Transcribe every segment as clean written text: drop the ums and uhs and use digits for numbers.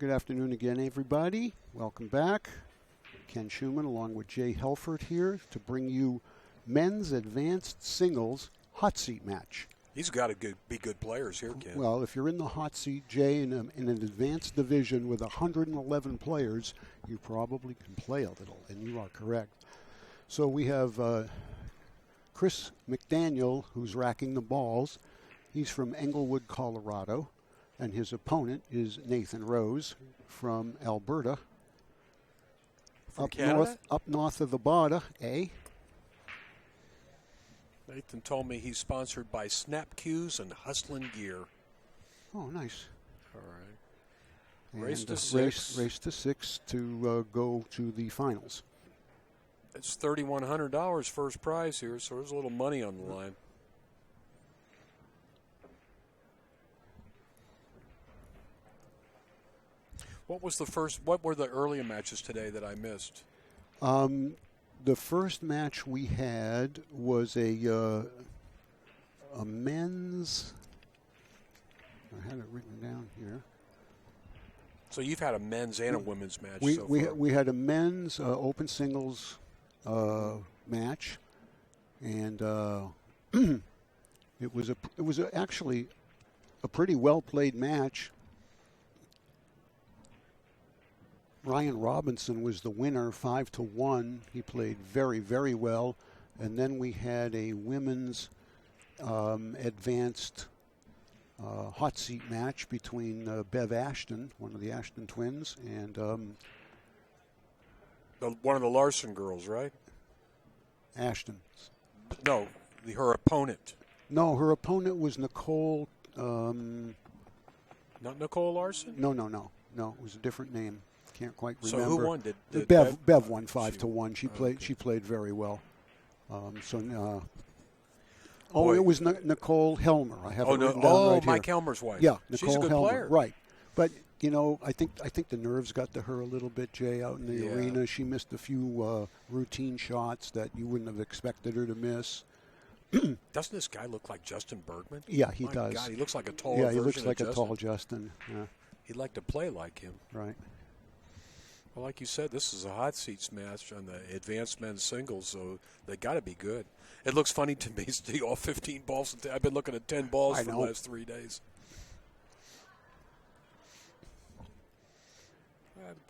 Good afternoon again, everybody. Welcome back. Ken Schumann along with Jay Helfert here to bring you men's advanced singles hot seat match. These got to be good players here, Ken. Well, if you're in the hot seat, Jay, in an advanced division with 111 players, you probably can play a little, and you are correct. So we have Chris McDaniel, who's racking the balls. He's from Englewood, Colorado, and his opponent is Nathan Rose from Alberta. From Canada? Up north of the border, eh? Nathan told me he's sponsored by Snap Cues and Hustlin' Gear. Oh, nice. All right. And Race to six. Race to six to go to the finals. It's $3,100 first prize here, so there's a little money on the line. What were the earlier matches today that I missed? The first match we had was a men's. I had it written down here. So you've had a men's and a women's match. We had a men's open singles match, and it was actually a pretty well played match. Ryan Robinson was the winner, 5-1. He played very, very well. And then we had a women's advanced hot seat match between Bev Ashton, one of the Ashton twins, and one of the Larson girls, right? Ashton. No, her opponent. No, her opponent was Nicole. Not Nicole Larson? No. It was a different name. Can't quite remember. So who won? Did Bev won 5-1. She played very well. It was Nicole Helmer. I have it written down right Mike here. Helmer's wife. Yeah, She's Nicole a good Helmer. player. Right, but I think the nerves got to her a little bit, Jay, out in the arena. She missed a few routine shots that you wouldn't have expected her to miss. Doesn't this guy look like Justin Bergman? Yeah, he My does. God, he looks like a tall. Yeah, he looks like a tall Justin. Yeah. He'd like to play like him. Right. Well, like you said, this is a hot seats match on the advanced men's singles, so they got to be good. It looks funny to me, see all 15 balls. I've been looking at 10 balls for the last 3 days.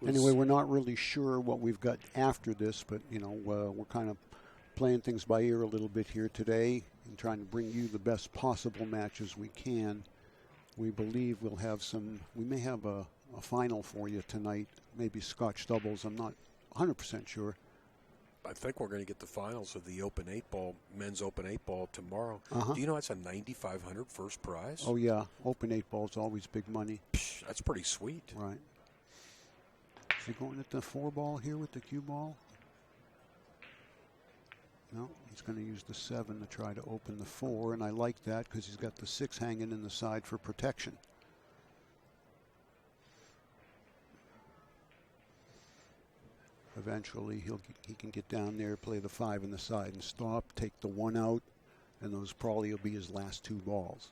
Anyway, we're not really sure what we've got after this, but, we're kind of playing things by ear a little bit here today and trying to bring you the best possible matches we can. We believe we may have a final for you tonight, maybe Scotch doubles. I'm not 100% sure. I think we're going to get the finals of the Open 8-ball, men's Open 8-ball tomorrow. Uh-huh. Do you know that's a $9,500 first prize? Oh, yeah. Open 8-ball is always big money. Psh, that's pretty sweet. Right. Is he going at the 4-ball here with the cue ball? No, he's going to use the 7 to try to open the 4, and I like that because he's got the 6 hanging in the side for protection. Eventually, he can get down there, play the 5 in the side and stop, take the 1 out, and those probably will be his last 2 balls,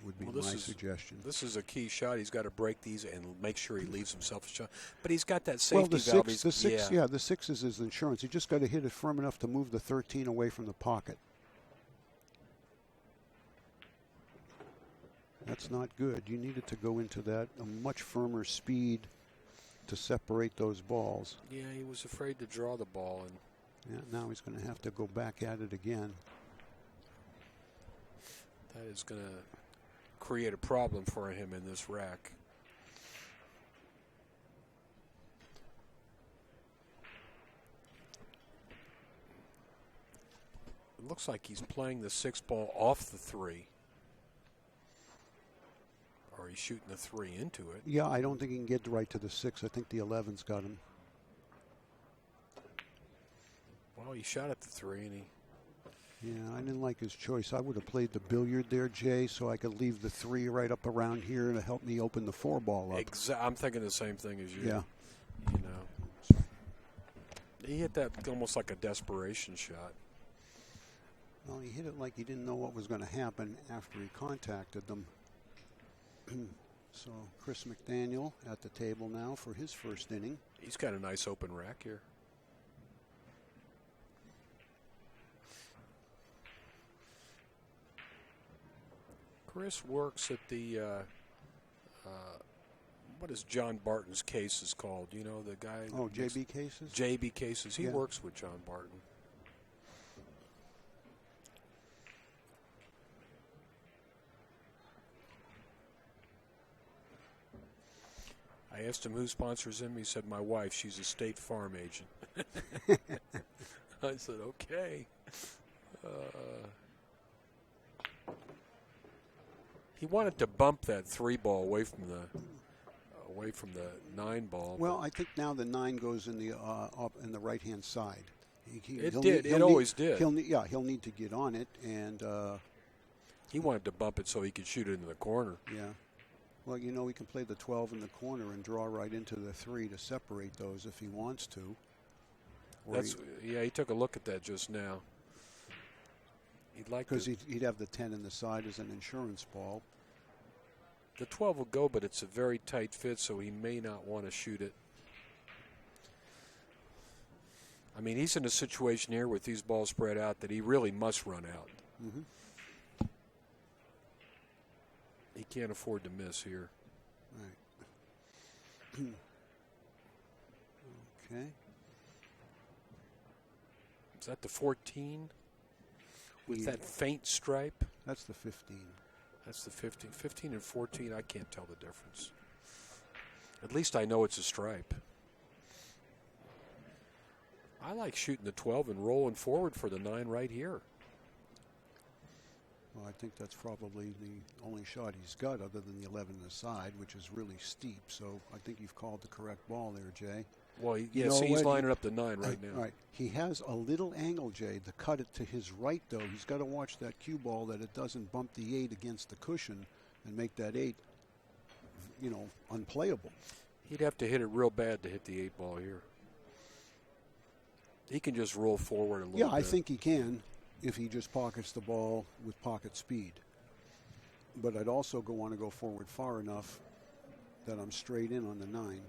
would be my suggestion. This is a key shot. He's got to break these and make sure he leaves himself a shot. But he's got that safety valve. The 6 is his insurance. He just got to hit it firm enough to move the 13 away from the pocket. That's not good. You needed to go into that a much firmer speed to separate those balls. Yeah, he was afraid to draw the ball. Yeah, now he's going to have to go back at it again. That is going to create a problem for him in this rack. It looks like he's playing the 6 ball off the 3. Or he's shooting the 3 into it. Yeah, I don't think he can get right to the 6. I think the 11's got him. Well, he shot at the 3 and he... Yeah, I didn't like his choice. I would have played the billiard there, Jay, so I could leave the 3 right up around here to help me open the 4 ball up. I'm thinking the same thing as you. Yeah. You know. He hit that almost like a desperation shot. Well, he hit it like he didn't know what was going to happen after he contacted them. So Chris McDaniel at the table now for his first inning. He's got a nice open rack here. Chris works at the, what is John Barton's cases called? You know, the guy. Oh, JB Cases? JB Cases. He works with John Barton. I asked him who sponsors him. He said, my wife. She's a State Farm agent. I said, okay. He wanted to bump that 3 ball away from the 9 ball. Well, I think now the 9 goes in the up in the right-hand side. It always did. He'll need to get on it, and he wanted to bump it so he could shoot it into the corner. Yeah. Well, you know, he can play the 12 in the corner and draw right into the 3 to separate those if he wants to. He took a look at that just now. He'd like because he'd have the 10 in the side as an insurance ball. The 12 will go, but it's a very tight fit, so he may not want to shoot it. I mean, he's in a situation here with these balls spread out that he really must run out. Mm-hmm. He can't afford to miss here. Right. Okay. Is that the 14 with that faint stripe? That's the 15. That's the 15. 15 and 14, I can't tell the difference. At least I know it's a stripe. I like shooting the 12 and rolling forward for the 9 right here. Well, I think that's probably the only shot he's got other than the 11 aside, which is really steep. So I think you've called the correct ball there, Jay. Well, he's lining up the 9 right now. Right. He has a little angle, Jay, to cut it to his right, though. He's got to watch that cue ball that it doesn't bump the 8 against the cushion and make that 8, unplayable. He'd have to hit it real bad to hit the 8 ball here. He can just roll forward a little bit. Yeah, I think he can if he just pockets the ball with pocket speed. But I'd also want to go forward far enough that I'm straight in on the 9.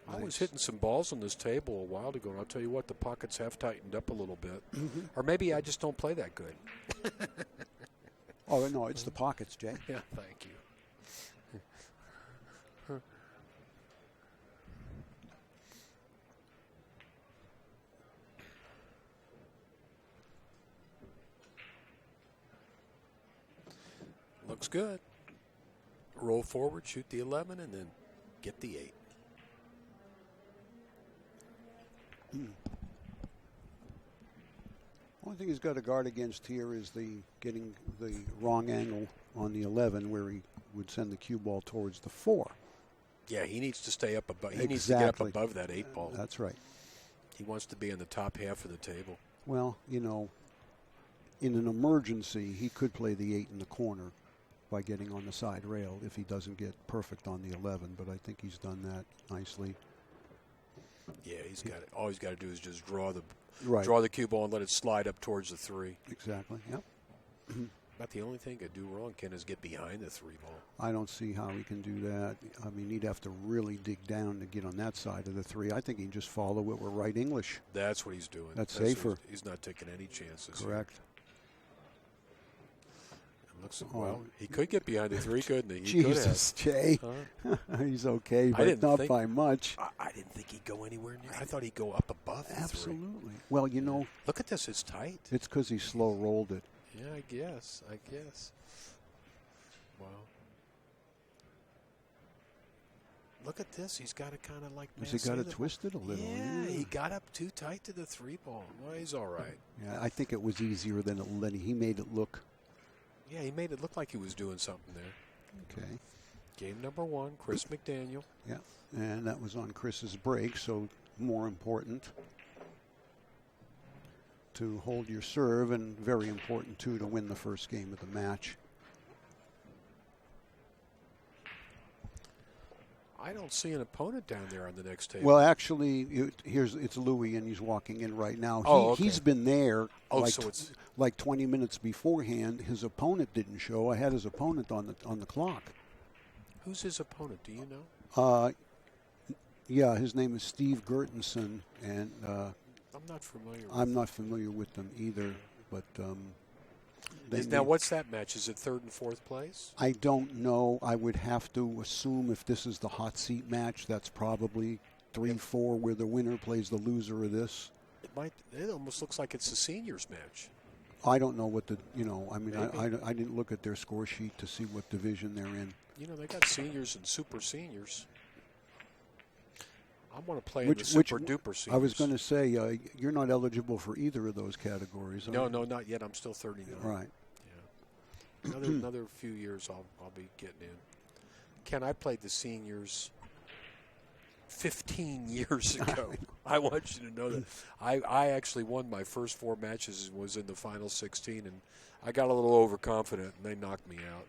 I was hitting some balls on this table a while ago, and I'll tell you what, the pockets have tightened up a little bit. Mm-hmm. Or maybe I just don't play that good. Oh, no, it's the pockets, Jay. Yeah, thank you. Looks good. Roll forward, shoot the 11, and then get the 8. Only thing he's got to guard against here is getting the wrong angle on the 11 where he would send the cue ball towards the 4. Yeah, he needs to stay up above. He Exactly. needs to get up above that 8 ball. That's right. He wants to be in the top half of the table. Well, in an emergency, he could play the 8 in the corner by getting on the side rail if he doesn't get perfect on the 11, but I think he's done that nicely. Yeah, he's got it. All he's got to do is just draw the cue ball and let it slide up towards the 3. Exactly. Yep. About the only thing he could do wrong, Ken, is get behind the 3 ball. I don't see how he can do that. I mean, he'd have to really dig down to get on that side of the 3. I think he can just follow it. We're right English. That's what he's doing. That's safer. He's not taking any chances. Correct. Well, he could get behind the 3, couldn't he? Jesus, Jay. Huh? He's okay, but not by much. I didn't think he'd go anywhere near. I thought he'd go up above the 3. Absolutely. Well, look at this. It's tight. It's because he slow rolled it. Yeah, I guess. Wow. Look at this. He's got to kind of like. Has he got to twist it a little? Yeah, he got up too tight to the 3 ball. Well, he's all right. Yeah, I think it was easier than he made it look. Yeah, he made it look like he was doing something there. Okay. Game number 1, Chris McDaniel. Yeah, and that was on Chris's break, so more important to hold your serve, and very important, too, to win the first game of the match. I don't see an opponent down there on the next table. Well, actually, it's Louis, and he's walking in right now. Okay. He's been there like 20 minutes beforehand, his opponent didn't show. I had his opponent on the clock. Who's his opponent? Do you know? Yeah, his name is Steve Gertensen, and I'm not familiar. I'm not familiar with them either. But now, what's that match? Is it third and fourth place? I don't know. I would have to assume if this is the hot seat match, that's probably 3-4, where the winner plays the loser of this. It almost looks like it's a seniors match. I don't know what I didn't look at their score sheet to see what division they're in. They got seniors and super seniors. I want to play in the super duper seniors. I was going to say, you're not eligible for either of those categories. No, not yet. I'm still 39. Right. Yeah. Another few years I'll be getting in. Ken, I played the seniors 15 years ago. I want you to know that. I actually won my first 4 matches and was in the final 16, and I got a little overconfident, and they knocked me out.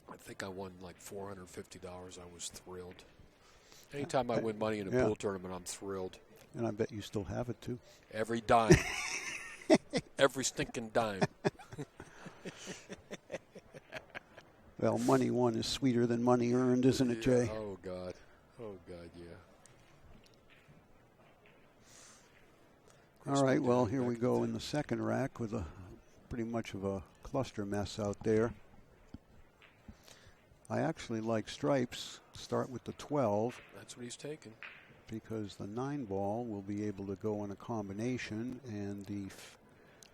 I think I won like $450. I was thrilled. Anytime I win money in a pool tournament, I'm thrilled. And I bet you still have it, too. Every dime. Every stinking dime. Well, money won is sweeter than money earned, isn't it, Jay? Oh, God. Oh, God, yeah. All right, well, here we go in the second rack with a pretty much of a cluster mess out there. I actually like stripes. Start with the 12. That's what he's taking. Because the 9 ball will be able to go in a combination, and the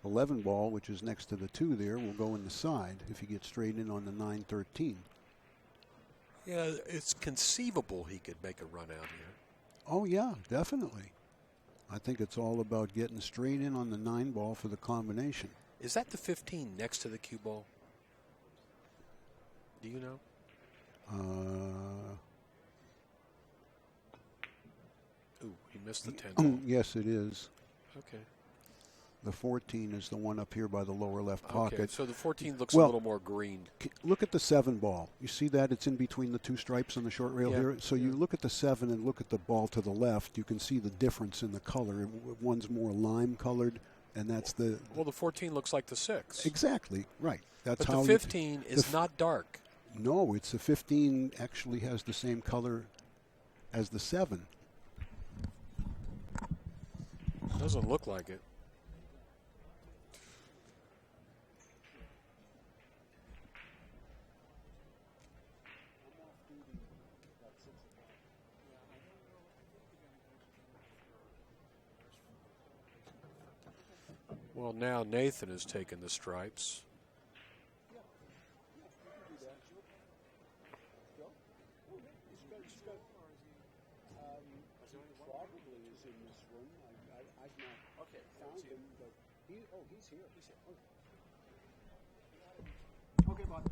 11 ball, which is next to the 2 there, will go in the side if you get straight in on the 9-13. Yeah, it's conceivable he could make a run out here. Oh, yeah, definitely. I think it's all about getting straight in on the 9 ball for the combination. Is that the 15 next to the cue ball? Do you know? Ooh, he missed the 10 ball. Yes, it is. Okay. The 14 is the one up here by the lower left pocket. Okay, so the 14 looks a little more green. Look at the 7 ball. You see that? It's in between the 2 stripes on the short rail here. So you look at the 7 and look at the ball to the left. You can see the difference in the color. One's more lime colored, and that's the... Well, the 14 looks like the 6. Exactly, right. That's but how the 15 is not dark. No, it's the 15 actually has the same color as the 7. Doesn't look like it. Well, now Nathan has taken the stripes. He's here. Okay, bud.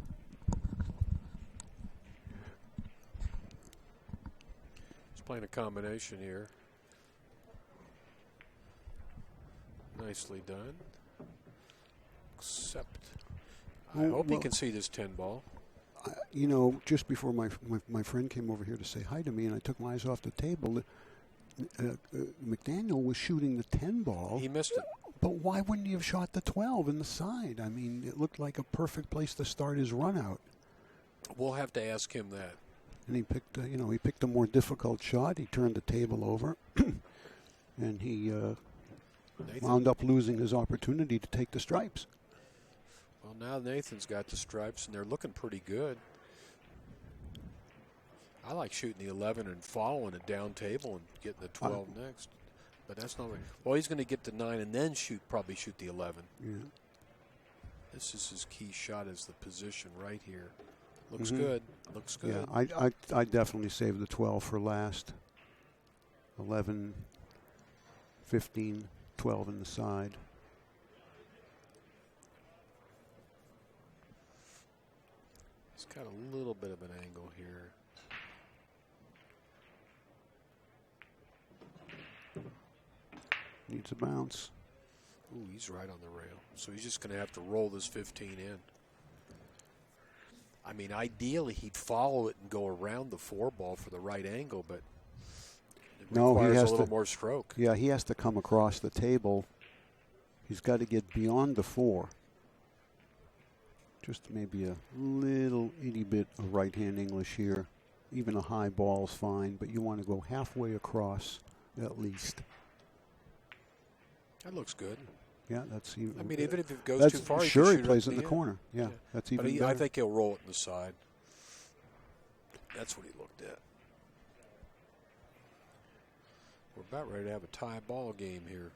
He's playing a combination here. Nicely done. Except, I hope he can see this 10 ball. Just before my friend came over here to say hi to me, and I took my eyes off the table, McDaniel was shooting the 10 ball. He missed it. But why wouldn't he have shot the 12 in the side? I mean, it looked like a perfect place to start his run out. We'll have to ask him that. And he picked a more difficult shot. He turned the table over, and he wound up losing his opportunity to take the stripes. Well, now Nathan's got the stripes, and they're looking pretty good. I like shooting the 11 and following it down table and getting the 12 next. But that's not right. Well, he's going to get the 9 and then probably shoot the 11. Yeah. This is his key shot, is the position right here. Looks good. Looks good. Yeah, I definitely saved the 12 for last. 11, 15, 12 in the side. He's got a little bit of an angle here. Needs a bounce. Ooh, he's right on the rail. So he's just going to have to roll this 15 in. I mean, ideally, he'd follow it and go around the 4 ball for the right angle, but No, he requires has a little to, more stroke. Yeah, he has to come across the table. He's got to get beyond the 4. Just maybe a little itty bit of right-hand English here. Even a high ball's fine, but you want to go halfway across at least. That looks good. Yeah, that's even. I mean, even if it goes too far, sure, he he plays in the corner. Yeah, that's even better. I think he'll roll it in the side. That's what he looked at. We're about ready to have a tie ball game here.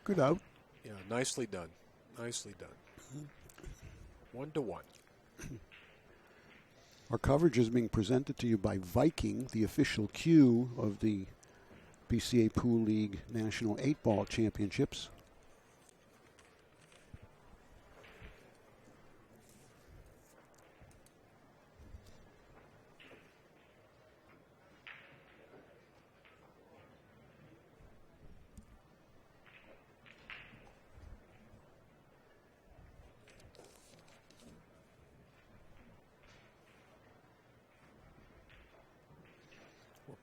Good out. Yeah, nicely done. Nicely done. 1-1. Our coverage is being presented to you by Viking, the official cue of the BCAPL League National 8-Ball Championships.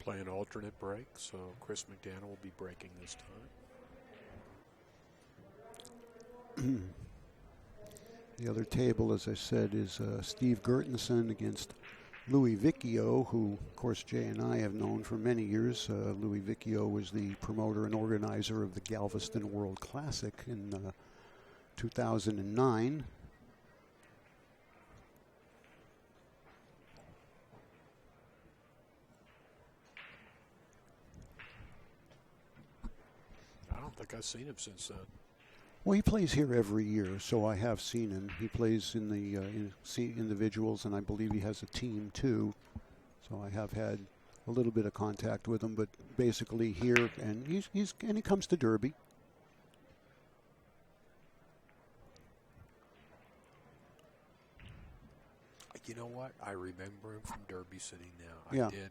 Playing alternate break, so Chris McDaniel will be breaking this time. The other table, as I said, is Steve Gertensen against Louis Vicchio, who, of course, Jay and I have known for many years. Louis Vicchio was the promoter and organizer of the Galveston World Classic in 2009. I think I've seen him since then. Well, he plays here every year, so I have seen him. He plays in the individuals, and I believe he has a team too. So I have had a little bit of contact with him, but basically here, and he comes to Derby. You know what? I remember him from Derby City now. Yeah. I did.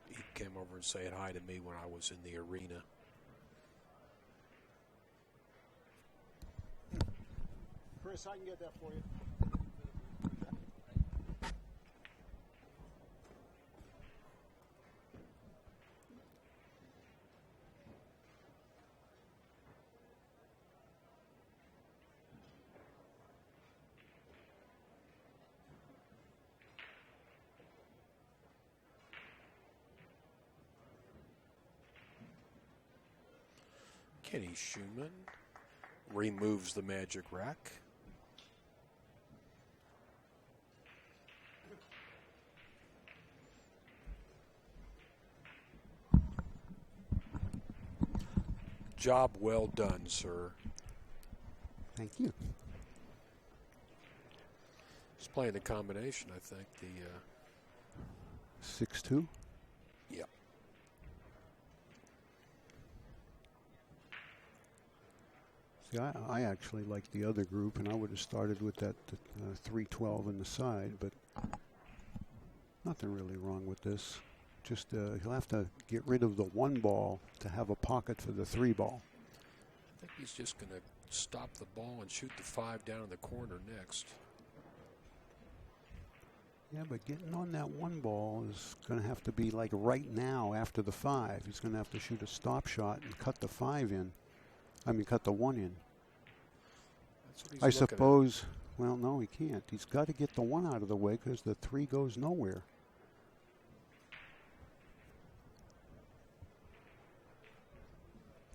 He came over and said hi to me when I was in the arena. Chris, I can get that for you. Kenny Schumann removes the magic rack. Job well done, sir. Thank you. He's playing the combination, I think. The 6-2. Yeah. See, I actually like the other group, and I would have started with that 3-12 in the side, but nothing really wrong with this. Just he'll have to get rid of the 1 ball to have a pocket for the 3 ball. I think he's just going to stop the ball and shoot the 5 down in the corner next. Yeah, but getting on that 1 ball is going to have to be like right now after the 5. He's going to have to shoot a stop shot and cut the 5 in. I mean, cut the 1 in. That's what he's I looking suppose, well, no, he can't. He's got to get the 1 out of the way because the 3 goes nowhere.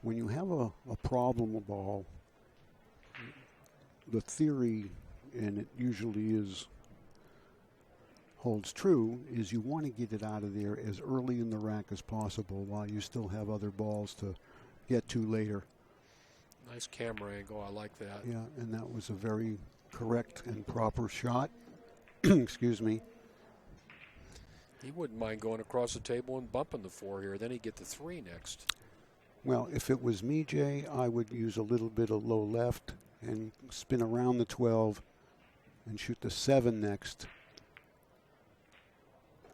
When you have a problem ball, the theory, and it usually holds true, is you want to get it out of there as early in the rack as possible while you still have other balls to get to later. Nice camera angle. I like that. Yeah, and that was a very correct and proper shot. Excuse me. He wouldn't mind going across the table and bumping the 4 here. Then he'd get the 3 next. Well, if it was me, Jay, I would use a little bit of low left and spin around the 12 and shoot the 7 next.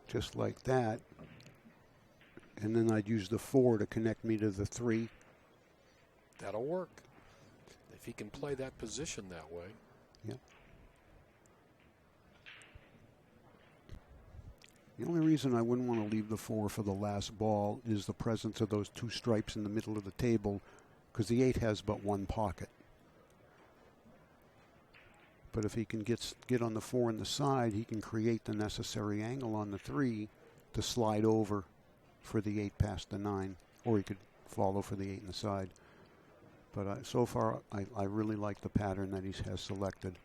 Just like that. And then I'd use the 4 to connect me to the 3. That'll work. If he can play that position that way. Yep. The only reason I wouldn't want to leave the 4 for the last ball is the presence of those 2 stripes in the middle of the table, because the 8 has but 1 pocket. But if he can get on the 4 on the side, he can create the necessary angle on the 3 to slide over for the 8 past the 9, or he could follow for the 8 in the side. But so far, I really like the pattern that he has selected.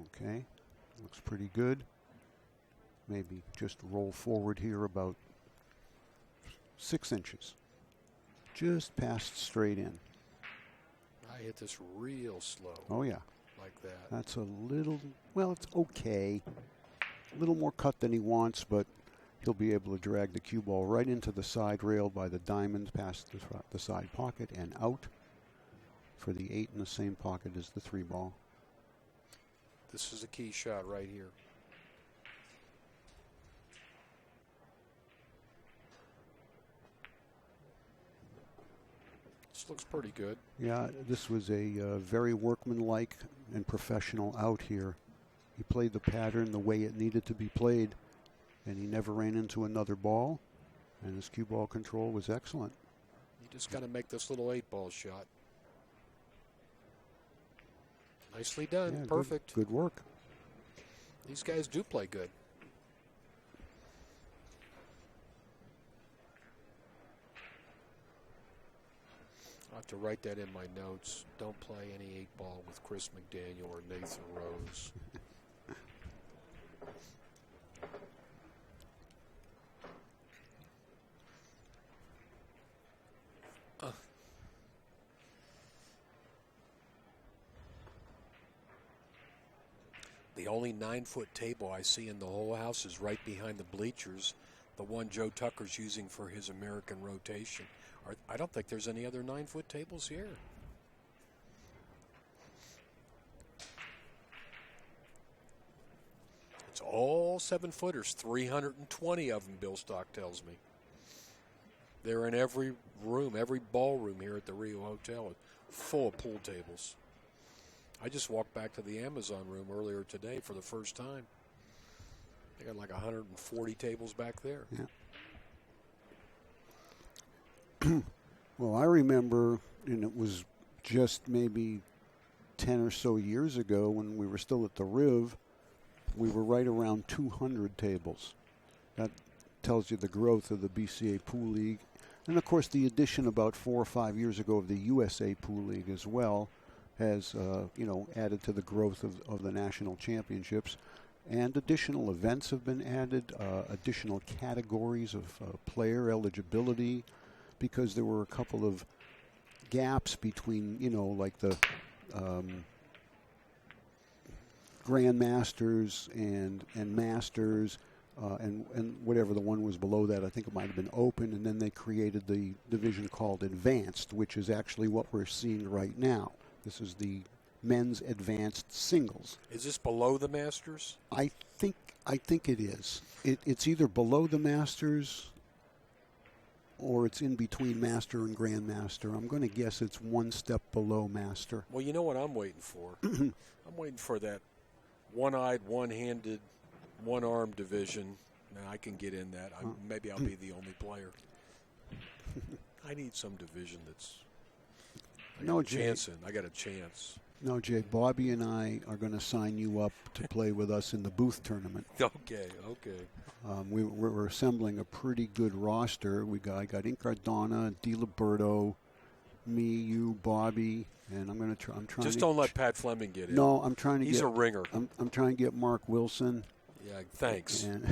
Okay, looks pretty good. Maybe just roll forward here about 6 inches. Just passed straight in. I hit this real slow. Oh, yeah. Like that. That's a little, well, it's okay. A little more cut than he wants, but he'll be able to drag the cue ball right into the side rail by the diamond, past the side pocket, and out for the 8 in the same pocket as the 3 ball. This is a key shot right here. This looks pretty good. Yeah, this was a very workmanlike and professional out here. He played the pattern the way it needed to be played, and he never ran into another ball, and his cue ball control was excellent. You just got to make this little 8-ball shot. Nicely done. Yeah, perfect. Good work. These guys do play good. I'll have to write that in my notes. Don't play any 8-ball with Chris McDaniel or Nathan Rose. The only 9-foot table I see in the whole house is right behind the bleachers, the one Joe Tucker's using for his American rotation. I don't think there's any other 9-foot tables here. It's all 7-footers, 320 of them, Bill Stock tells me. They're in every room, every ballroom here at the Rio Hotel, full of pool tables. I just walked back to the Amazon room earlier today for the first time. They got like 140 tables back there. Yeah. Well, I remember, and it was just maybe 10 or so years ago when we were still at the Riv, we were right around 200 tables. That tells you the growth of the BCA Pool League. And, of course, the addition about 4 or 5 years ago of the USA Pool League as well has, added to the growth of the national championships. And additional events have been added, additional categories of player eligibility, because there were a couple of gaps between, like the Grandmasters and Masters, and whatever the one was below that. I think it might have been Open, and then they created the division called Advanced, which is actually what we're seeing right now. This is the men's advanced singles. Is this below the Masters? I think it is. It's either below the Masters or it's in between Master and Grandmaster. I'm going to guess it's one step below Master. Well, you know what I'm waiting for? I'm waiting for that one-eyed, one-handed, one-armed division. Now, I can get in that. Maybe I'll be the only player. I need some division that's I got a chance. No, Jay, Bobby and I are going to sign you up to play with us in the booth tournament. Okay. We're assembling a pretty good roster. I got Incardona, DiLiberto, me, you, Bobby, and I'm trying. Just don't let Pat Fleming get in. No, I'm trying to He's a ringer. I'm trying to get Mark Wilson. Yeah, thanks. And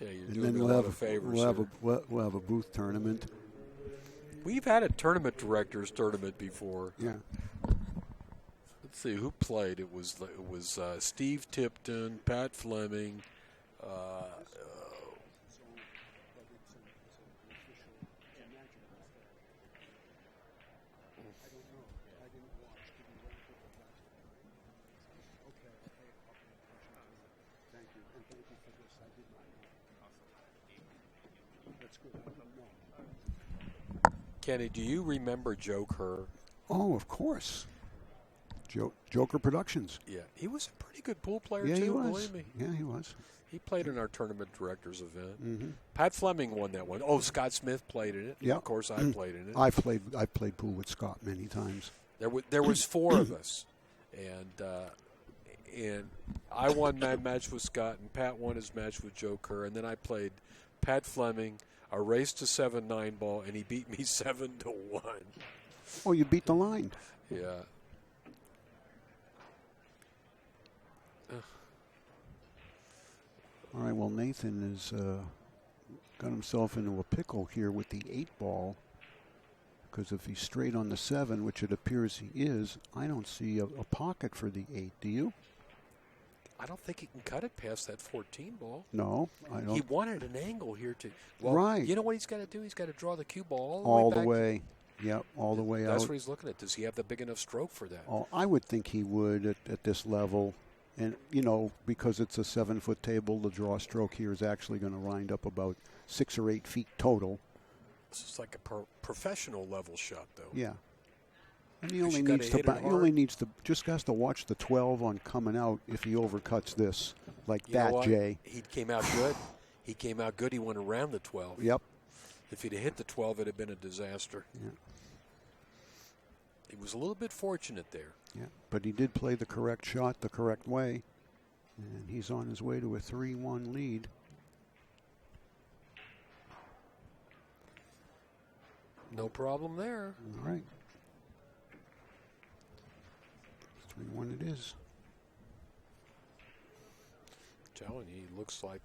you're doing me a lot of favors. We'll have a booth tournament. We've had a tournament directors tournament before. Yeah. Let's see who played. It was Steve Tipton, Pat Fleming. and thank you for this. I did not know. That's good. I didn't know. Kenny, do you remember Joe Kerr? Oh, of course. Joker Productions. Yeah, he was a pretty good pool player, Yeah, too, he was. believe me. Yeah, he was. He played in our tournament directors event. Mm-hmm. Pat Fleming won that one. Oh, Scott Smith played in it. Yeah. Of course, I played in it. I played pool with Scott many times. There was 4 of us, and I won my match with Scott, and Pat won his match with Joe Kerr, and then I played Pat Fleming, a race to 7-9 ball, and he beat me 7-1. Oh, you beat the line. Yeah. All right, well, Nathan has got himself into a pickle here with the 8-ball, because if he's straight on the 7, which it appears he is, I don't see a pocket for the 8. Do you? I don't think he can cut it past that 14 ball. No, I don't. He wanted an angle here too. Well, right. You know what he's got to do? He's got to draw the cue ball all the the way. Yep, all the way out. That's what he's looking at. Does he have the big enough stroke for that? Oh, I would think he would at this level. And, you know, because it's a 7-foot table, the draw stroke here is actually going to wind up about 6 or 8 feet total. This is like a professional level shot, though. Yeah. And he only needs to just has to watch the 12 on coming out if he overcuts this like You know what? Jay. He came out good. He came out good. He went around the 12. Yep. If he'd have hit the 12, it'd have been a disaster. Yeah. He was a little bit fortunate there. Yeah, but he did play the correct shot the correct way, and he's on his way to a 3-1 lead. No problem there. All right. 3-1 it is. I'm telling you, he looks like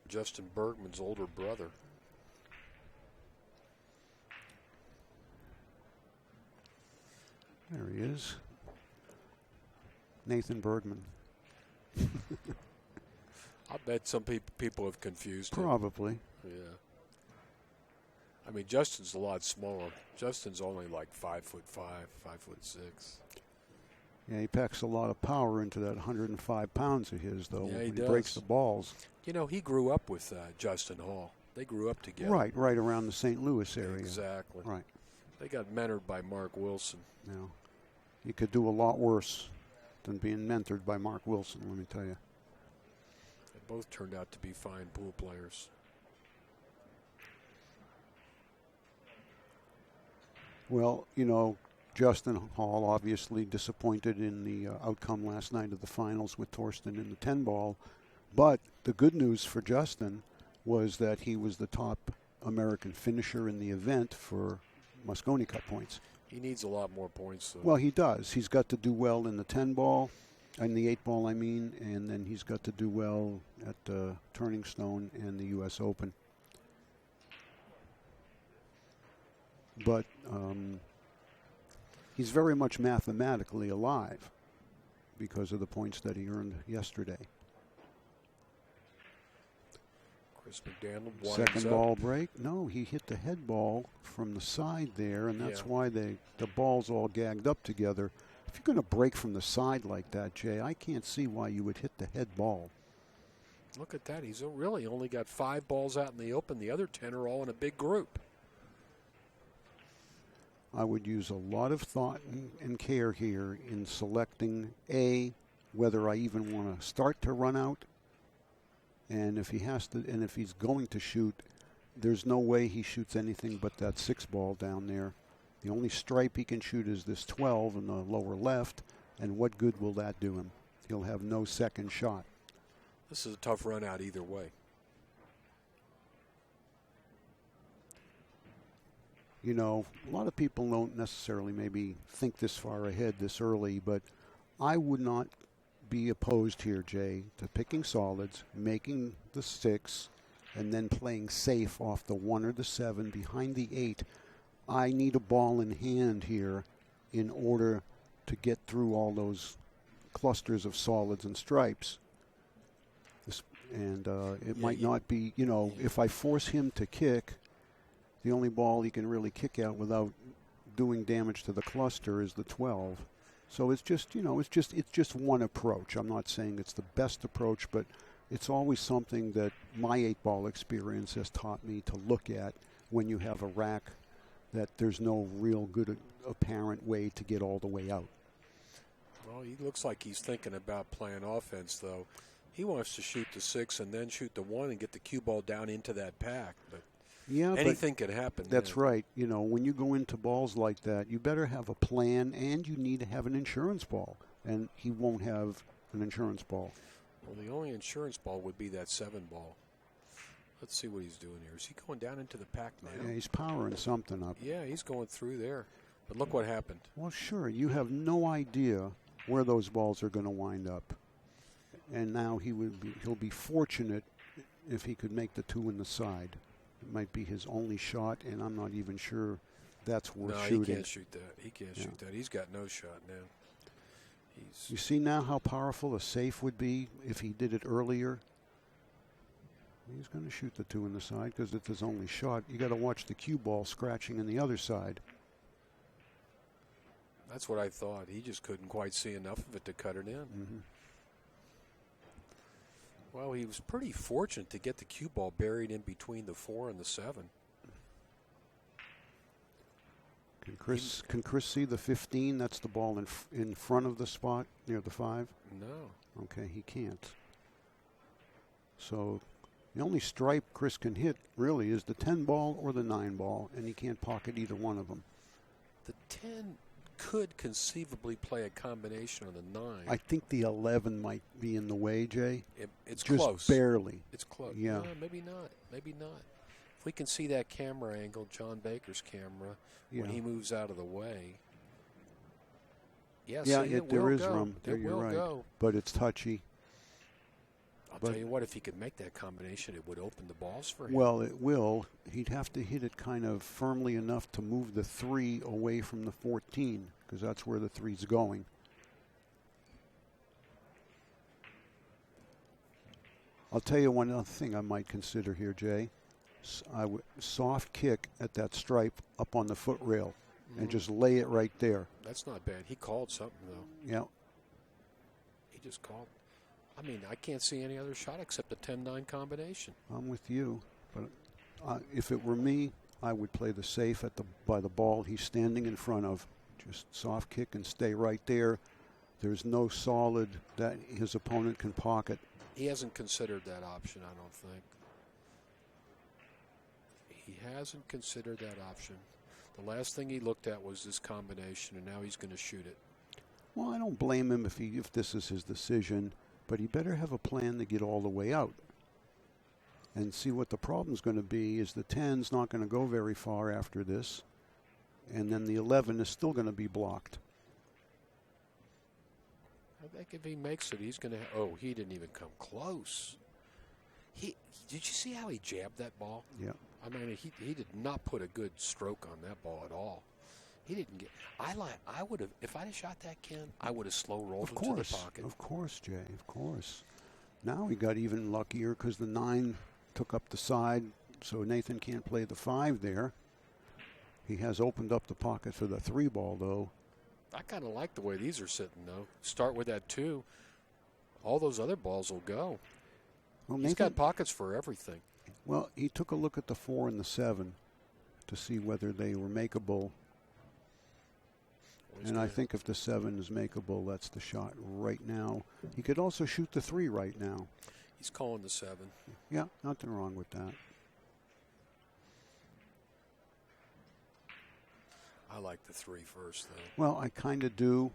Justin Bergman's older brother. There he is. Nathan Bergman. I bet some people have confused him. Probably. Yeah. I mean, Justin's a lot smaller. Justin's only like 5'5", 5'6". Yeah, he packs a lot of power into that 105 pounds of his, though, Yeah, when he he does. breaks the balls. You know, he grew up with Justin Hall. They grew up together. Right around the St. Louis area. Exactly. Right. They got mentored by Mark Wilson. Now, you could do a lot worse than being mentored by Mark Wilson, let me tell you. They both turned out to be fine pool players. Well, you know, Justin Hall obviously disappointed in the outcome last night of the finals with Torsten in the 10-ball. But the good news for Justin was that he was the top American finisher in the event for Mosconi Cup points. He needs a lot more points, though. Well, he does. He's got to do well in the 10-ball, in the 8-ball, I mean, and then he's got to do well at Turning Stone and the U.S. Open. But he's very much mathematically alive because of the points that he earned yesterday. Chris McDaniel winds Second up. ball break. No, he hit the head ball from the side there, and that's why the ball's all gagged up together. If you're going to break from the side like that, Jay, I can't see why you would hit the head ball. Look at that. He's really only got 5 balls out in the open. The other 10 are all in a big group. I would use a lot of thought and care here in selecting whether I even want to start to run out, and if he has to, and if he's going to shoot, there's no way he shoots anything but that 6-ball down there. The only stripe he can shoot is this 12 in the lower left, and what good will that do him? He'll have no second shot. This is a tough run out either way. You know, a lot of people don't necessarily maybe think this far ahead this early, but I would not be opposed here, Jay, to picking solids, making the 6, and then playing safe off the 1 or the 7 behind the 8. I need a ball in hand here in order to get through all those clusters of solids and stripes. It might not be, you know, if I force him to kick, the only ball he can really kick out without doing damage to the cluster is the 12. So it's just, it's just one approach. I'm not saying it's the best approach, but it's always something that my 8-ball experience has taught me to look at when you have a rack that there's no real good apparent way to get all the way out. Well, he looks like he's thinking about playing offense, though. He wants to shoot the 6 and then shoot the 1 and get the cue ball down into that pack. But yeah, anything could happen. That's right. When you go into balls like that, you better have a plan, and you need to have an insurance ball. And he won't have an insurance ball. Well, the only insurance ball would be that 7 ball. Let's see what he's doing here. Is he going down into the pack now? Yeah, he's powering something up. Yeah, he's going through there. But look what happened. Well, sure. You have no idea where those balls are going to wind up. And now he'll be fortunate if he could make the 2 in the side. It might be his only shot, and I'm not even sure that's worth shooting. No, he can't shoot that. He can't shoot that. He's got no shot now. You see now how powerful a safe would be if he did it earlier? He's going to shoot the 2 in the side because it's his only shot. You got to watch the cue ball scratching in the other side. That's what I thought. He just couldn't quite see enough of it to cut it in. Mm-hmm. Well, he was pretty fortunate to get the cue ball buried in between the 4 and the 7. Can Chris see the 15? That's the ball in front of the spot near the 5? No. Okay, he can't. So the only stripe Chris can hit really is the 10 ball or the 9 ball, and he can't pocket either one of them. The 10 could conceivably play a combination on the 9. I think the 11 might be in the way, Jay. It's just close. Barely. It's close. Yeah. No, maybe not. Maybe not. If we can see that camera angle, John Baker's camera, when he moves out of the way. There will is go. room. There, it you're will right. go. But it's touchy. I'll tell you what, if he could make that combination, it would open the balls for him. Well, it will. He'd have to hit it kind of firmly enough to move the 3 away from the 14, because that's where the 3's going. I'll tell you one other thing I might consider here, Jay. Soft kick at that stripe up on the foot rail and just lay it right there. That's not bad. He called something, though. Yeah. He just called. I mean, I can't see any other shot except the 10-9 combination. I'm with you. But if it were me, I would play the safe by the ball he's standing in front of. Just soft kick and stay right there. There's no solid that his opponent can pocket. He hasn't considered that option, I don't think. He hasn't considered that option. The last thing he looked at was this combination, and now he's going to shoot it. Well, I don't blame him if this is his decision, but he better have a plan to get all the way out. And see what the problem's going to be is the 10's not going to go very far after this, and then the 11 is still going to be blocked. I think if he makes it, he's going to. Oh, he didn't even come close. Did you see how he jabbed that ball? Yeah. I mean, he did not put a good stroke on that ball at all. He didn't get. I would have, if I'd have shot that, Ken, I would have slow rolled into the pocket. Of course, Jay. Of course. Now he got even luckier because the 9 took up the side, so Nathan can't play the 5 there. He has opened up the pocket for the 3 ball, though. I kind of like the way these are sitting, though. Start with that 2. All those other balls will go. Well, He's got pockets for everything. Well, he took a look at the 4 and the 7 to see whether they were makeable. And I think if the 7 is makeable, that's the shot right now. He could also shoot the 3 right now. He's calling the 7. Yeah, nothing wrong with that. I like the 3 first, though. Well, I kind of do.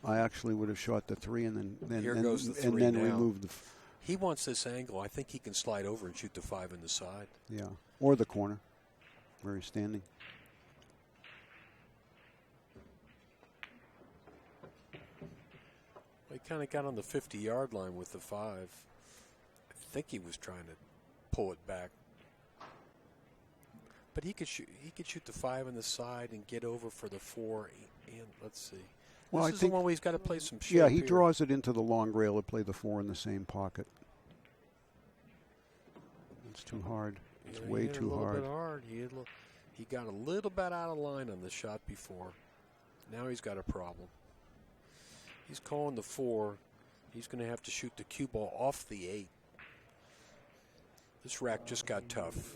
I actually would have shot the 3 and then Here goes the 3 and then now. removed the. He wants this angle. I think he can slide over and shoot the 5 in the side. Yeah, or the corner where he's standing. He kind of got on the 50-yard line with the 5. I think he was trying to pull it back. But he could shoot the 5 in the side and get over for the 4. And let's see. Well, this is the one where he's got to play some shape. Yeah, he here. draws it into the long rail to play the 4 in the same pocket. It's too hard. It's way too hard. A little bit hard. He got a little bit out of line on the shot before. Now he's got a problem. He's calling the 4. He's going to have to shoot the cue ball off the 8. This rack just got tough.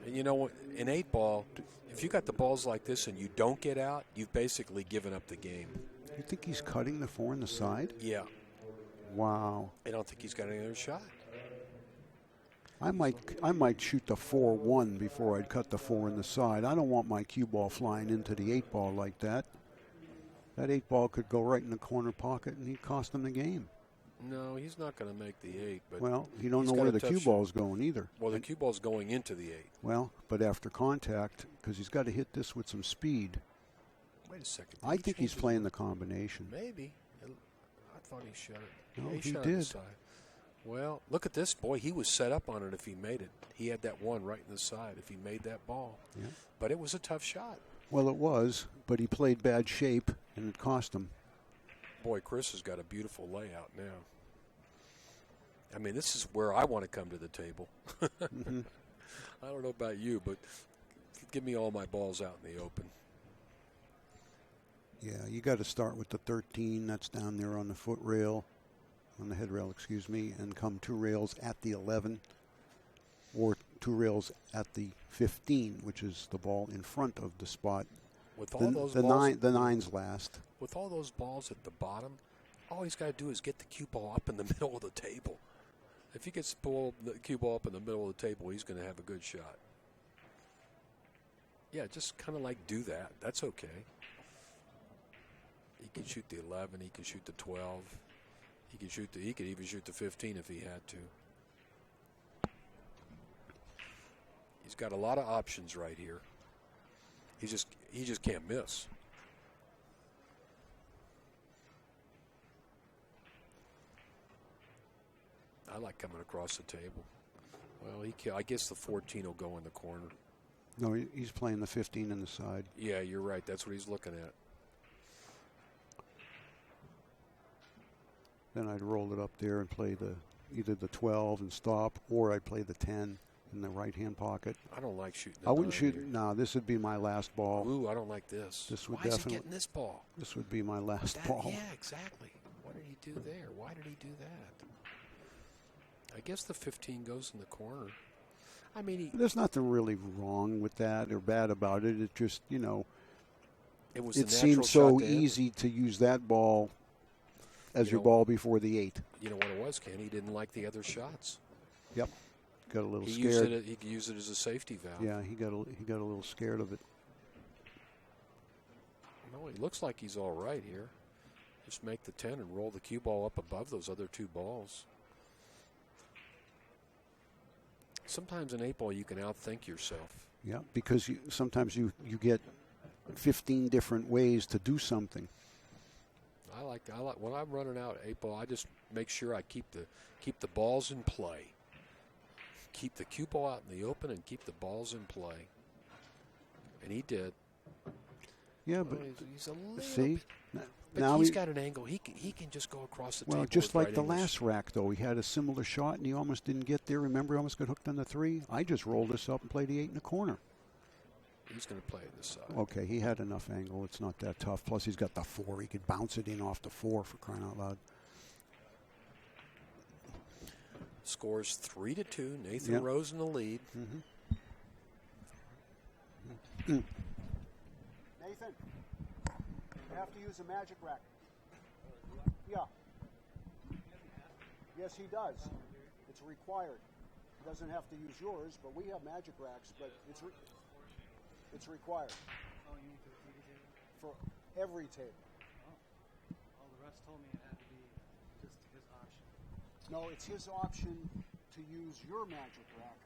And you know what? In 8-ball, if you got the balls like this and you don't get out, you've basically given up the game. You think he's cutting the 4 on the side? Yeah. Wow. I don't think he's got any other shot. I might shoot the 4-1 before I'd cut the 4 on the side. I don't want my cue ball flying into the 8-ball like that. That 8-ball could go right in the corner pocket and he'd cost him the game. No, he's not going to make the 8. But well, you don't know where the cue ball's going either. Well, the cue ball's going into the 8. Well, but after contact, because he's got to hit this with some speed. Wait a second. I think he's playing the combination. Maybe. I thought he shot it. No, yeah, he shot did. It the side. Well, look at this. Boy, he was set up on it if he made it. He had that one right in the side if he made that ball. Yeah. But it was a tough shot. Well, it was, but he played bad shape, and it cost him. Boy, Chris has got a beautiful layout now. I mean, this is where I want to come to the table. Mm-hmm. I don't know about you, but give me all my balls out in the open. Yeah, you got to start with the 13. That's down there on the foot rail, on the head rail, excuse me, and come 2 rails at the 11, or 2 rails at the 15, which is the ball in front of the spot. With all those the balls, the 9's last. With all those balls at the bottom, all he's got to do is get the cue ball up in the middle of the table. If he gets the cue ball up in the middle of the table, he's going to have a good shot. Yeah, just kind of like do that. That's okay. He can shoot the 11. He can shoot the 12. He could even shoot the 15 if he had to. He's got a lot of options right here. He just can't miss. I like coming across the table. Well, I guess the 14 will go in the corner. No, he's playing the 15 in the side. Yeah, you're right. That's what he's looking at. Then I'd roll it up there and play either the 12 and stop, or I'd play the 10 in the right-hand pocket. I don't like shooting. I wouldn't shoot. No, this would be my last ball. Ooh, I don't like this. Why is he getting this ball? This would be my last ball. Yeah, exactly. What did he do there? Why did he do that? I guess the 15 goes in the corner. I mean, there's nothing really wrong with that or bad about it. It just, it seemed so easy to use that ball as your ball before the 8. You know what it was, Ken? He didn't like the other shots. Yep. Got a little scared. He could use it as a safety valve. Yeah, he got a little scared of it. No, he looks like he's all right here. Just make the 10 and roll the cue ball up above those other 2 balls. Sometimes in 8-ball you can outthink yourself. Yeah, because sometimes you get 15 different ways to do something. I like when I'm running out 8-ball, I just make sure I keep the balls in play. Keep the cue ball out in the open and keep the balls in play. And he did. Yeah, but he's a little. See, but now he's got an angle. He can just go across the table. Well, just like right the last rack, though, he had a similar shot and he almost didn't get there. Remember, he almost got hooked on the 3. I just rolled this up and played the 8 in the corner. He's going to play it this side. Okay, he had enough angle. It's not that tough. Plus, he's got the 4. He could bounce it in off the 4 for crying out loud. Scores 3-2. Nathan Rose in the lead. Mm-hmm. Nathan, you have to use a magic rack. Yeah. Yes, he does. It's required. He doesn't have to use yours, but we have magic racks, but it's required. Oh, you need to repeat it for every table. Oh, the refs told me it had to be just his option. No, it's his option to use your magic rack.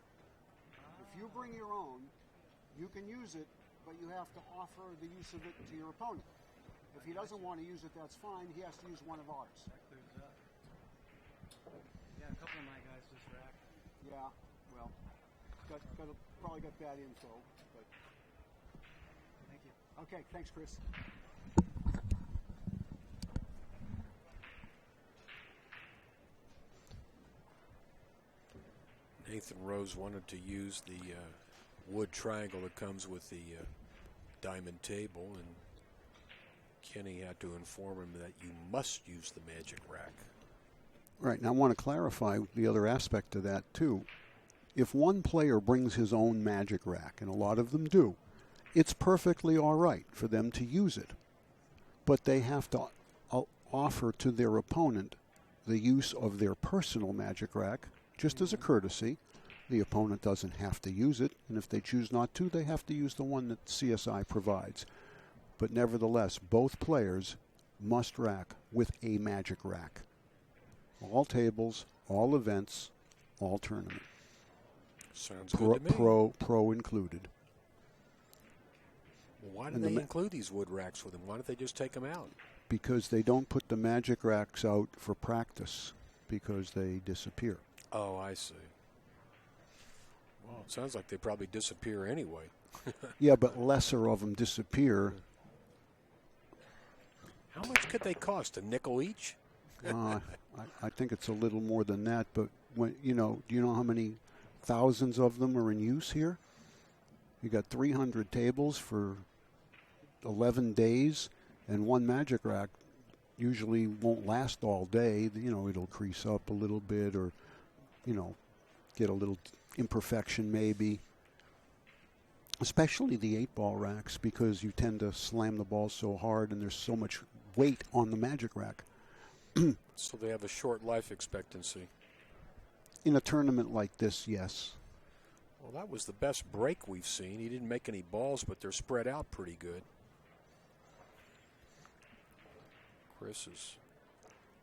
If you bring your own, you can use it, but you have to offer the use of it to your opponent. If he doesn't want to use it, that's fine. He has to use one of ours. That clears it up. Yeah, a couple of my guys just racked. Yeah, well, probably got bad info, but. Thank you. Okay, thanks, Chris. Nathan Rose wanted to use the wood triangle that comes with the diamond table, and Kenny had to inform him that you must use the magic rack. Right, now I want to clarify the other aspect of that, too. If one player brings his own magic rack, and a lot of them do, it's perfectly all right for them to use it. But they have to offer to their opponent the use of their personal magic rack, just as a courtesy. The opponent doesn't have to use it, and if they choose not to, they have to use the one that CSI provides. But nevertheless, both players must rack with a magic rack. All tables, all events, all tournament. Sounds good to me. Pro included. Well, why do they include these wood racks with them? Why don't they just take them out? Because they don't put the magic racks out for practice, because they disappear. Oh, I see. Well, it sounds like they probably disappear anyway. Yeah, but lesser of them disappear. How much could they cost? A nickel each? I think it's a little more than that, but when do you know how many thousands of them are in use here? You got 300 tables for 11 days, and one magic rack usually won't last all day. It'll crease up a little bit, or get a little imperfection maybe. Especially the 8-ball racks, because you tend to slam the ball so hard and there's so much weight on the magic rack. So they have a short life expectancy. In a tournament like this, yes. Well, that was the best break we've seen. He didn't make any balls, but they're spread out pretty good. Chris is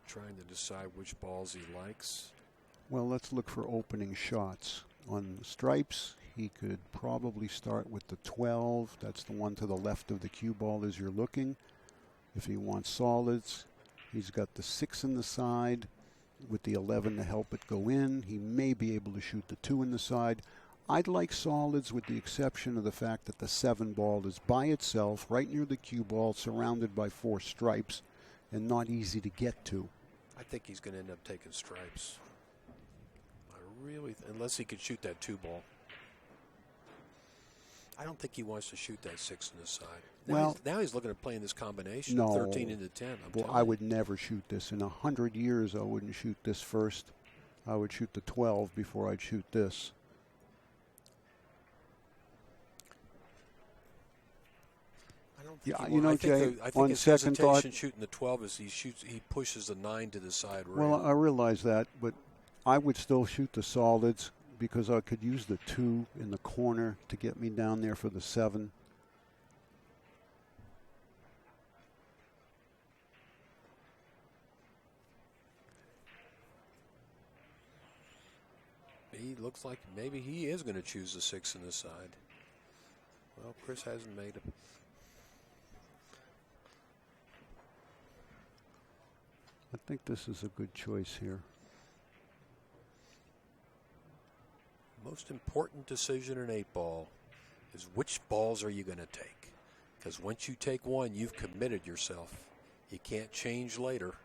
trying to decide which balls he likes. Well, let's look for opening shots. On stripes, he could probably start with the 12. That's the one to the left of the cue ball as you're looking. If he wants solids, he's got the 6 in the side with the 11 to help it go in. He may be able to shoot the 2 in the side. I'd like solids, with the exception of the fact that the 7 ball is by itself right near the cue ball, surrounded by 4 stripes, and not easy to get to. I think he's going to end up taking stripes. Unless he could shoot that 2 ball. I don't think he wants to shoot that 6 in the side. Now he's looking at playing this combination. No, 13 into 10. I would never shoot this. In 100 years, I wouldn't shoot this first. I would shoot the 12 before I'd shoot this. I think his second thought, shooting the 12 is he pushes the 9 to the side. Well, I realize that, but I would still shoot the solids, because I could use the 2 in the corner to get me down there for the 7. He looks like maybe he is going to choose the 6 in the side. Well, Chris hasn't made it. I think this is a good choice here. Most important decision in 8-ball is which balls are you going to take? Because once you take one, you've committed yourself. You can't change later.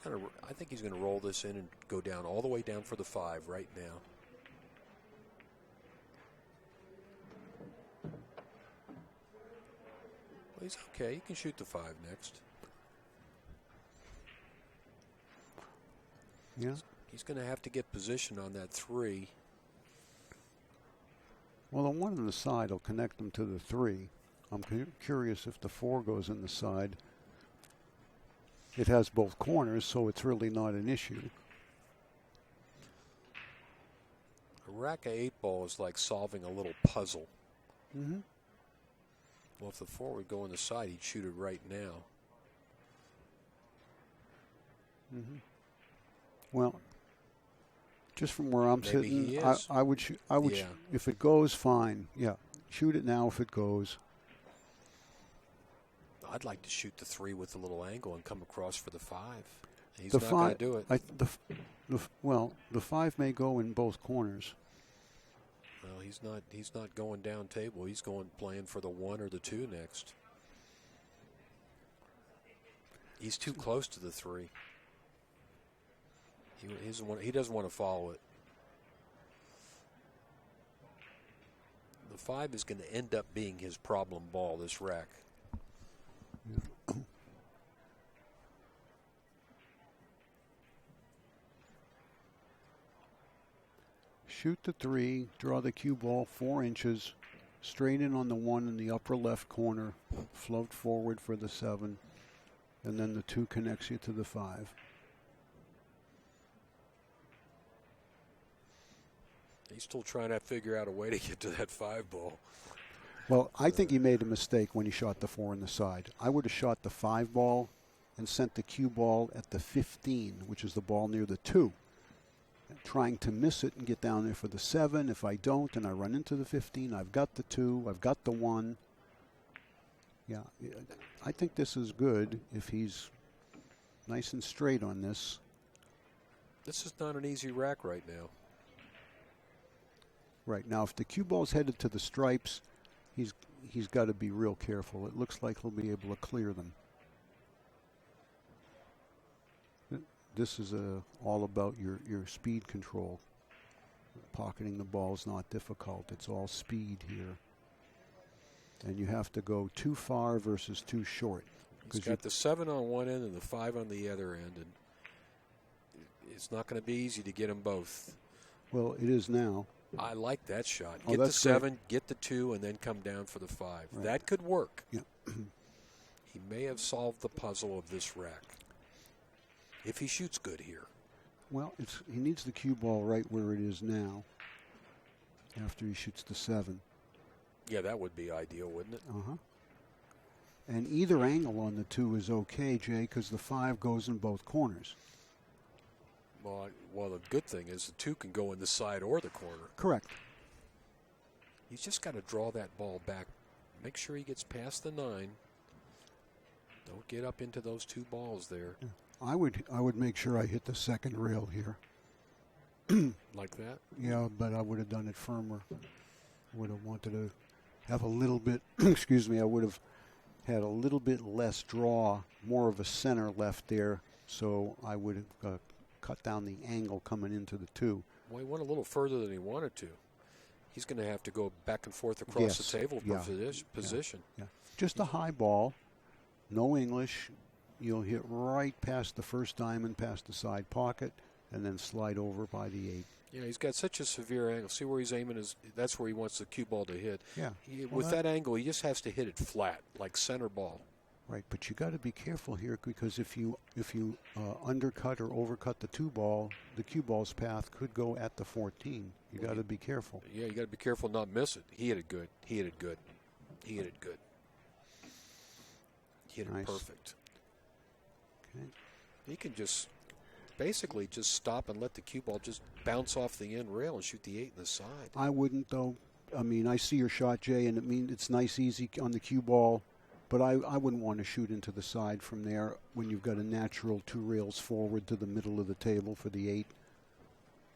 I think he's going to roll this in and go down all the way down for the 5 right now. Well, he's okay. He can shoot the 5 next. Yeah. He's going to have to get position on that 3. Well, the 1 on the side will connect them to the 3. I'm curious if the 4 goes in the side. It has both corners, so it's really not an issue. A rack of 8-ball is like solving a little puzzle. Mm-hmm. Well, if the 4 would go in the side, he'd shoot it right now. Mm-hmm. Well, just from where I'm sitting, I would shoot. If it goes, fine. Yeah, shoot it now if it goes. I'd like to shoot the 3 with a little angle and come across for the 5. He's not going to do it. The 5 may go in both corners. Well, he's not going down table. He's playing for the 1 or the 2 next. He's too close to the 3. He doesn't want to follow it. The 5 is going to end up being his problem ball, this rack. Shoot the 3, draw the cue ball 4 inches, straight in on the 1 in the upper left corner, float forward for the 7, and then the 2 connects you to the 5. He's still trying to figure out a way to get to that 5 ball. Well, I think he made a mistake when he shot the 4 on the side. I would have shot the 5 ball and sent the cue ball at the 15, which is the ball near the 2. Trying to miss it and get down there for the 7. If I don't and I run into the 15, I've got the 2, I've got the 1. Yeah, I think this is good if he's nice and straight on this. This is not an easy rack right now. Right, now if the cue ball's headed to the stripes, he's got to be real careful. It looks like he'll be able to clear them. This is all about your speed control. Pocketing the ball is not difficult. It's all speed here. And you have to go too far versus too short. He's got the 7 on one end and the 5 on the other end. And it's not going to be easy to get them both. Well, it is now. I like that shot. Oh, Get the 7, great. get the 2, and then come down for the 5. Right. That could work. Yeah. He may have solved the puzzle of this rack. If he shoots good here. Well, he needs the cue ball right where it is now after he shoots the 7. Yeah, that would be ideal, wouldn't it? Uh-huh. And either angle on the 2 is okay, Jay, because the 5 goes in both corners. Well, the good thing is the 2 can go in the side or the corner. Correct. He's just got to draw that ball back. Make sure he gets past the 9. Don't get up into those 2 balls there. Yeah. I would make sure I hit the second rail here. Like that? Yeah, but I would have done it firmer. Would have wanted to have a little bit, excuse me, I would have had a little bit less draw, more of a center left there, so I would have cut down the angle coming into the 2. Well, he went a little further than he wanted to. He's going to have to go back and forth across the table position. Yeah. Just a high ball, no English. You'll hit right past the first diamond, past the side pocket, and then slide over by the 8. Yeah, he's got such a severe angle. See where he's aiming? That's where he wants the cue ball to hit. Yeah. With that angle, he just has to hit it flat, like center ball. Right, but you got to be careful here because if you undercut or overcut the 2 ball, the cue ball's path could go at the 14. You got to be careful. Yeah, you got to be careful not miss it. He hit it good. He hit it good. He hit it good. He hit it perfect. Okay. He can just basically just stop and let the cue ball just bounce off the end rail and shoot the 8 in the side. I wouldn't though. I mean, I see your shot, Jay, and it's nice, easy on the cue ball. But I wouldn't want to shoot into the side from there when you've got a natural 2 rails forward to the middle of the table for the 8.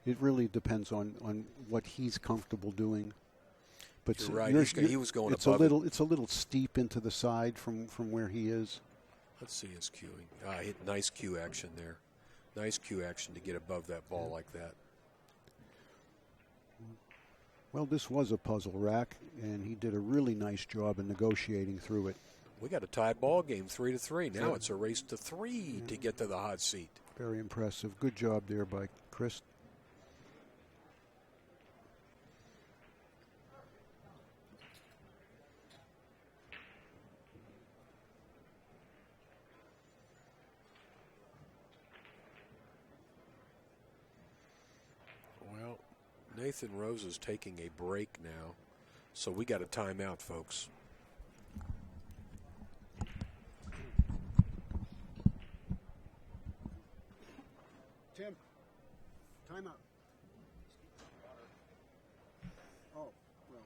It really depends on what he's comfortable doing. But you're right. He was going it's above It's a little steep into the side from where he is. Let's see his cueing. Hit nice cue action there. Nice cue action to get above that ball like that. Well, this was a puzzle rack, and he did a really nice job in negotiating through it. We got a tied ball game, 3-3. Now it's a race to 3 to get to the hot seat. Very impressive. Good job there by Chris. Well, Nathan Rose is taking a break now, so we got a timeout, folks. Tim, timeout. Oh, well.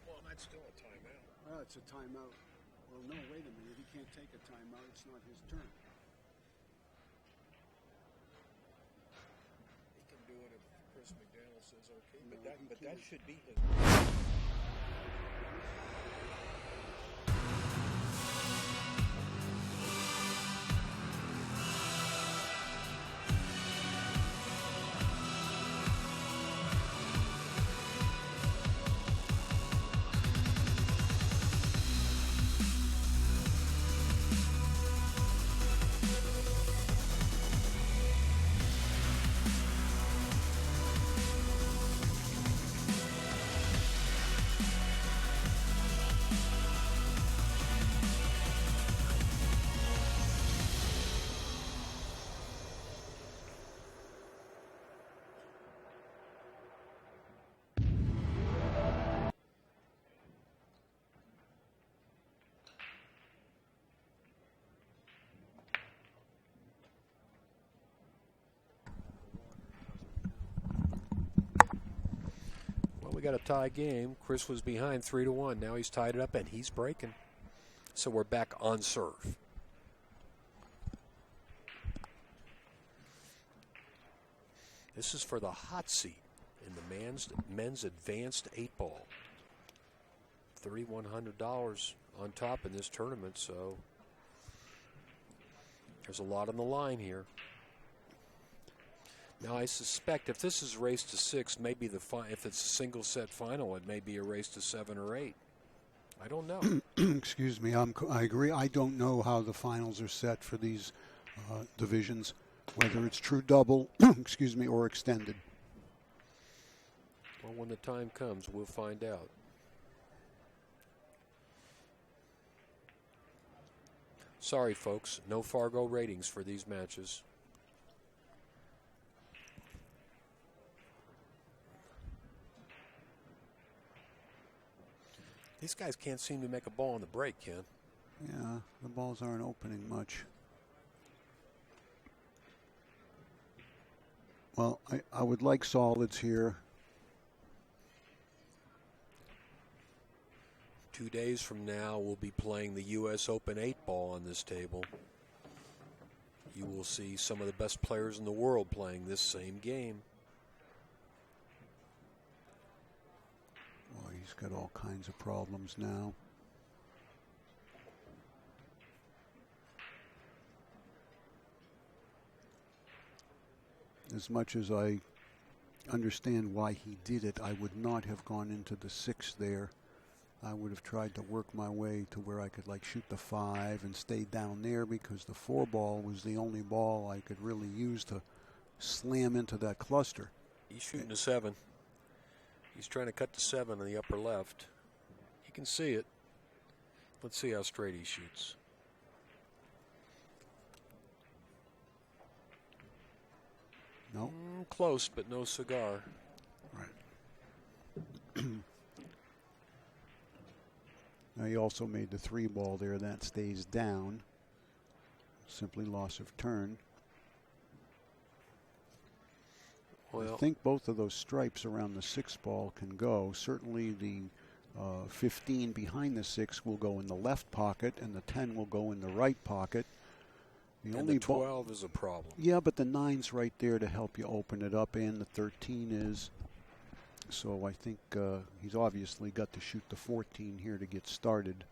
Well, that's still a timeout. Well, it's a timeout. Well, no, wait a minute. He can't take a timeout. It's not his turn. He can do it if Chris McDaniel says okay, but that should be his. got a tie game. Chris was behind 3-1. Now he's tied it up, and he's breaking. So we're back on serve. This is for the hot seat in the men's advanced 8-ball. $3,100 on top in this tournament, so there's a lot on the line here. Now, I suspect if this is race to 6, maybe if it's a single set final, it may be a race to 7 or 8. I don't know. Excuse me, I agree. I don't know how the finals are set for these divisions, whether it's true double, excuse me, or extended. Well, when the time comes, we'll find out. Sorry, folks, no Fargo ratings for these matches. These guys can't seem to make a ball on the break, Ken. Yeah, the balls aren't opening much. Well, I would like solids here. 2 days from now, we'll be playing the U.S. Open 8-ball on this table. You will see some of the best players in the world playing this same game. Boy, he's got all kinds of problems now. As much as I understand why he did it, I would not have gone into the 6 there. I would have tried to work my way to where I could like shoot the 5 and stay down there, because the 4 ball was the only ball I could really use to slam into that cluster. He's shooting a 7. He's trying to cut to 7 in the upper left. You can see it. Let's see how straight he shoots. No. Close, but no cigar. Right. Now he also made the 3 ball there. That stays down. Simply loss of turn. Well, I think both of those stripes around the 6 ball can go. Certainly the 15 behind the 6 will go in the left pocket, and the 10 will go in the right pocket. The 12 is a problem. Yeah, but the 9's right there to help you open it up, and the 13 is. So I think he's obviously got to shoot the 14 here to get started.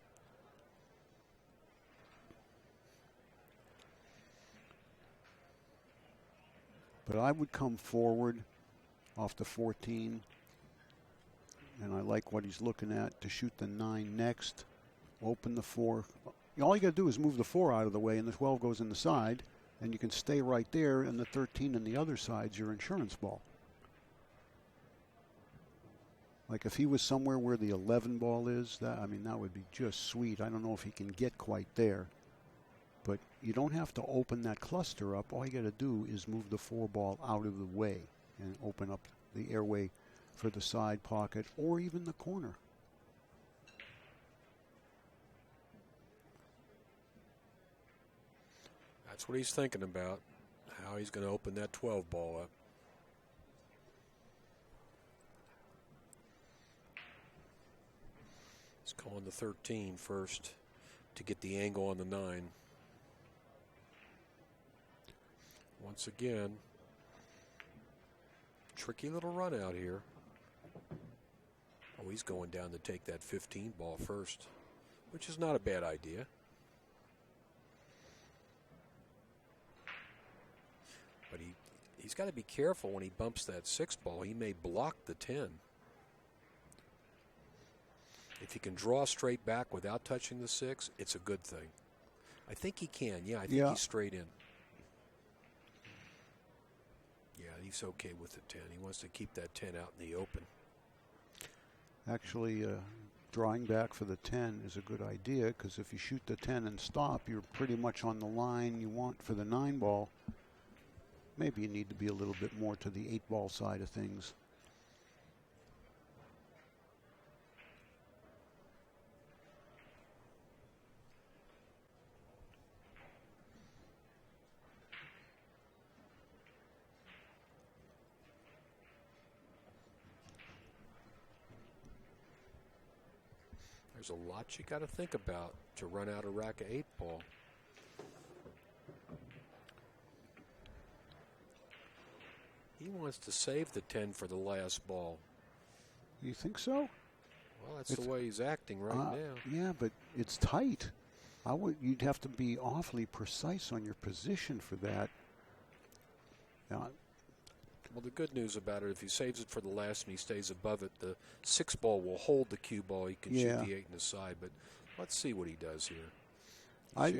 But I would come forward off the 14, and I like what he's looking at to shoot the 9 next. Open the 4. All you got to do is move the 4 out of the way, and the 12 goes in the side, and you can stay right there, and the 13 on the other side's your insurance ball. Like if he was somewhere where the 11 ball is, that would be just sweet. I don't know if he can get quite there. But you don't have to open that cluster up. All you got to do is move the 4 ball out of the way and open up the airway for the side pocket or even the corner. That's what he's thinking about, how he's going to open that 12 ball up. He's calling the 13 first to get the angle on the 9. Once again, tricky little run out here. Oh, he's going down to take that 15 ball first, which is not a bad idea. But he's got to be careful when he bumps that 6 ball. He may block the 10. If he can draw straight back without touching the 6, it's a good thing. I think he can. Yeah, I think he's straight in. Yeah, he's okay with the 10. He wants to keep that 10 out in the open. Actually, drawing back for the 10 is a good idea, because if you shoot the 10 and stop, you're pretty much on the line you want for the 9 ball. Maybe you need to be a little bit more to the 8 ball side of things. There's a lot you got to think about to run out a rack of 8-ball. He wants to save the 10 for the last ball. You think so? Well, that's the way he's acting right now. Yeah, but it's tight. You'd have to be awfully precise on your position for that. Well, the good news about it, if he saves it for the last and he stays above it, the 6 ball will hold the cue ball. He can shoot the 8 in the side, but let's see what he does here. I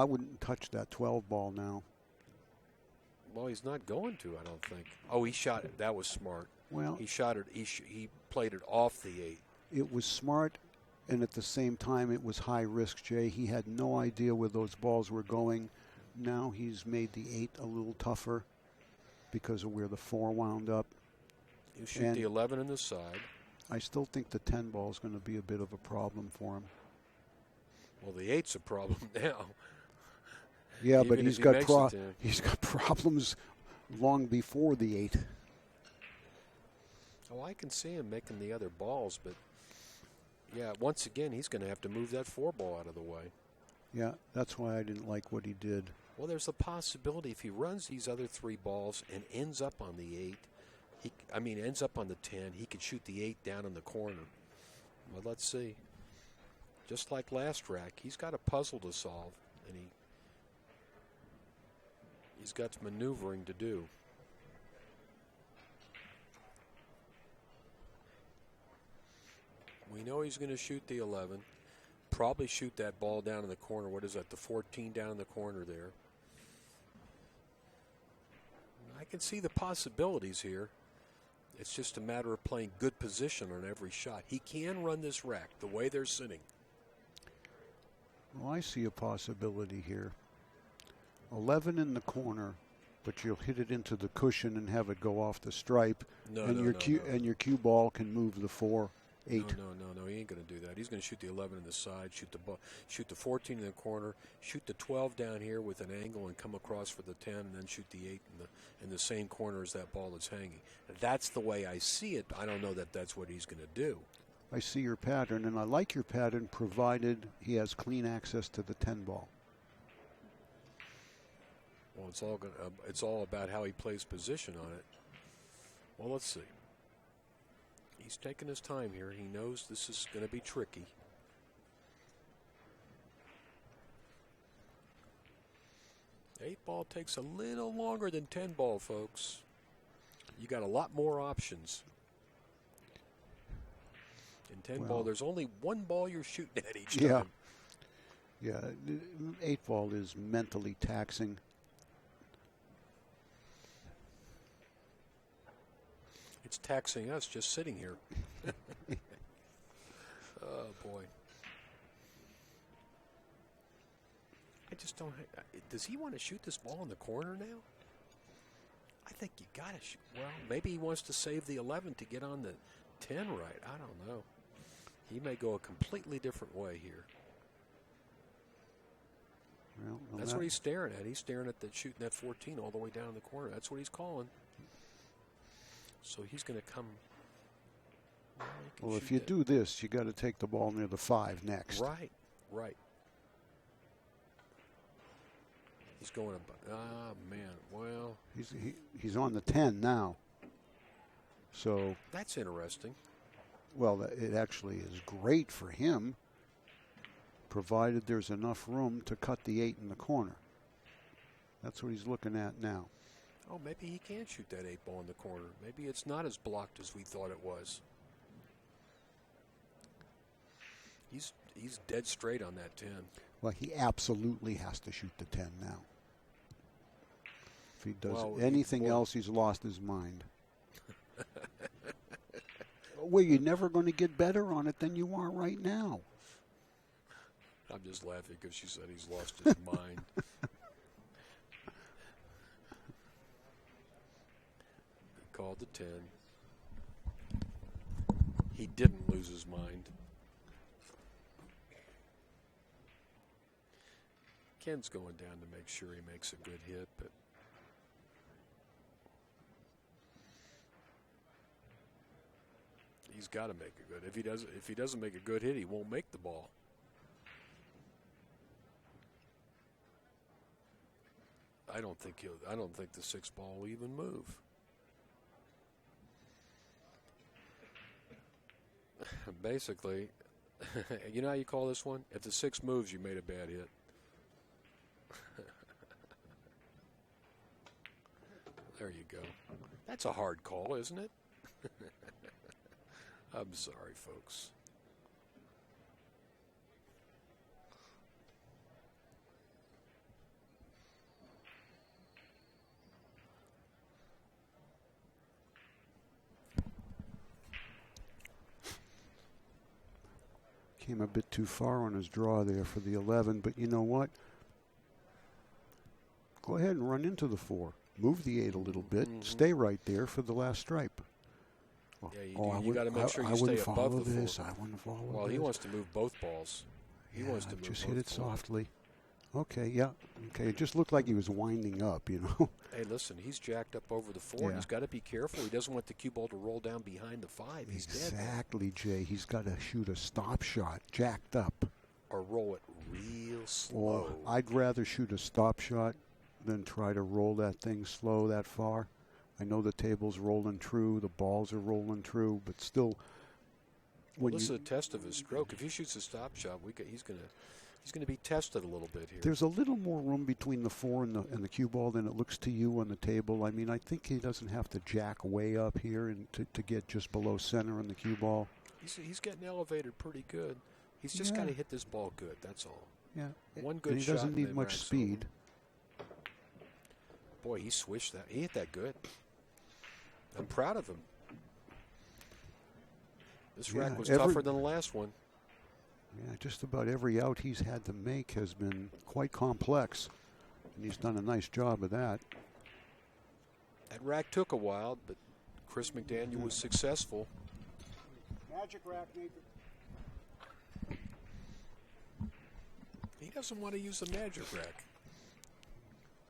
wouldn't touch that 12 ball now. Well, he's not going to, I don't think. Oh, he shot it. That was smart. Well, he shot it. He played it off the 8. It was smart, and at the same time, it was high risk, Jay. He had no idea where those balls were going. Now he's made the 8 a little tougher because of where the 4 wound up. You shoot the 11 in the side. I still think the 10 ball is going to be a bit of a problem for him. Well, the 8's a problem now. Yeah, but he's got problems long before the 8. Oh, I can see him making the other balls, but yeah, once again, he's going to have to move that 4 ball out of the way. Yeah, that's why I didn't like what he did. Well, there's a possibility if he runs these other 3 balls and ends up on the 8, ends up on the 10, he could shoot the 8 down in the corner. Well, let's see. Just like last rack, he's got a puzzle to solve, and he's got maneuvering to do. We know he's going to shoot the 11. Probably shoot that ball down in the corner. What is that, the 14 down in the corner there? I can see the possibilities here. It's just a matter of playing good position on every shot. He can run this rack the way they're sitting. Well, I see a possibility here. 11 in the corner, but you'll hit it into the cushion and have it go off the stripe. And your cue ball can move the 4, 8. No, he ain't going to do that. He's going to shoot the 11 in the side, shoot the 14 in the corner, shoot the 12 down here with an angle and come across for the 10, and then shoot the 8 in the same corner as that ball that's hanging. That's the way I see it. I don't know that that's what he's going to do. I see your pattern, and I like your pattern provided he has clean access to the 10 ball. Well, it's all about how he plays position on it. Well, let's see. He's taking his time here. He knows this is going to be tricky. Eight ball takes a little longer than 10 ball, folks. You got a lot more options. In 10 ball, there's only one ball you're shooting at each time. Yeah, 8 ball is mentally taxing. It's taxing us just sitting here. Oh, boy. I just don't. Does he want to shoot this ball in the corner now? I think you got to shoot. Well, maybe he wants to save the 11 to get on the 10 right. I don't know. He may go a completely different way here. Well, that's what he's staring at. He's staring at shooting that 14 all the way down in the corner. That's what he's calling. So he's going to come. Well, if you do this, you got to take the ball near the 5 next. Right. He's going about. Man. Well, he's on the 10 now. So that's interesting. Well, it actually is great for him, provided there's enough room to cut the 8 in the corner. That's what he's looking at now. Oh, maybe he can shoot that 8 ball in the corner. Maybe it's not as blocked as we thought it was. He's dead straight on that 10. Well, he absolutely has to shoot the 10 now. If he does anything else, he's lost his mind. Well, you're never going to get better on it than you are right now. I'm just laughing because she said he's lost his mind. Called the 10. He didn't lose his mind. Ken's going down to make sure he makes a good hit, but He's got to make it good. If he doesn't make a good hit, he won't make the ball. I don't think the 6 ball will even move. Basically, you know how you call this one? If the 6 moves, you made a bad hit. There you go. That's a hard call, isn't it? I'm sorry, folks. Came a bit too far on his draw there for the 11, but you know what? Go ahead and run into the 4. Move the 8 a little bit. Stay right there for the last stripe. Yeah, you got to make sure you stay above the 4. I wouldn't follow this. Well, he wants to move both balls. He wants to move just both hit it balls. softly. Okay, yeah. Okay, it just looked like he was winding up, you know. Hey, listen, he's jacked up over the 4. Yeah. And he's got to be careful. He doesn't want the cue ball to roll down behind the 5. He's dead. Exactly, Jay. He's got to shoot a stop shot, jacked up. Or roll it real slow. Or I'd rather shoot a stop shot than try to roll that thing slow that far. I know the table's rolling true, the balls are rolling true, but still. Well, this is a test of his stroke. If he shoots a stop shot, he's going to be tested a little bit here. There's a little more room between the 4 and the cue ball than it looks to you on the table. I mean, I think he doesn't have to jack way up here and to get just below center on the cue ball. He's getting elevated pretty good. He's just got to hit this ball good. That's all. Yeah. One good and he shot. doesn't need much speed. Boy, he swished that. He hit that good. I'm proud of him. This rack was tougher than the last one. Yeah, just about every out he's had to make has been quite complex, and he's done a nice job of that. That rack took a while, but Chris McDaniel was successful. Magic rack, Nathan. He doesn't want to use the magic rack.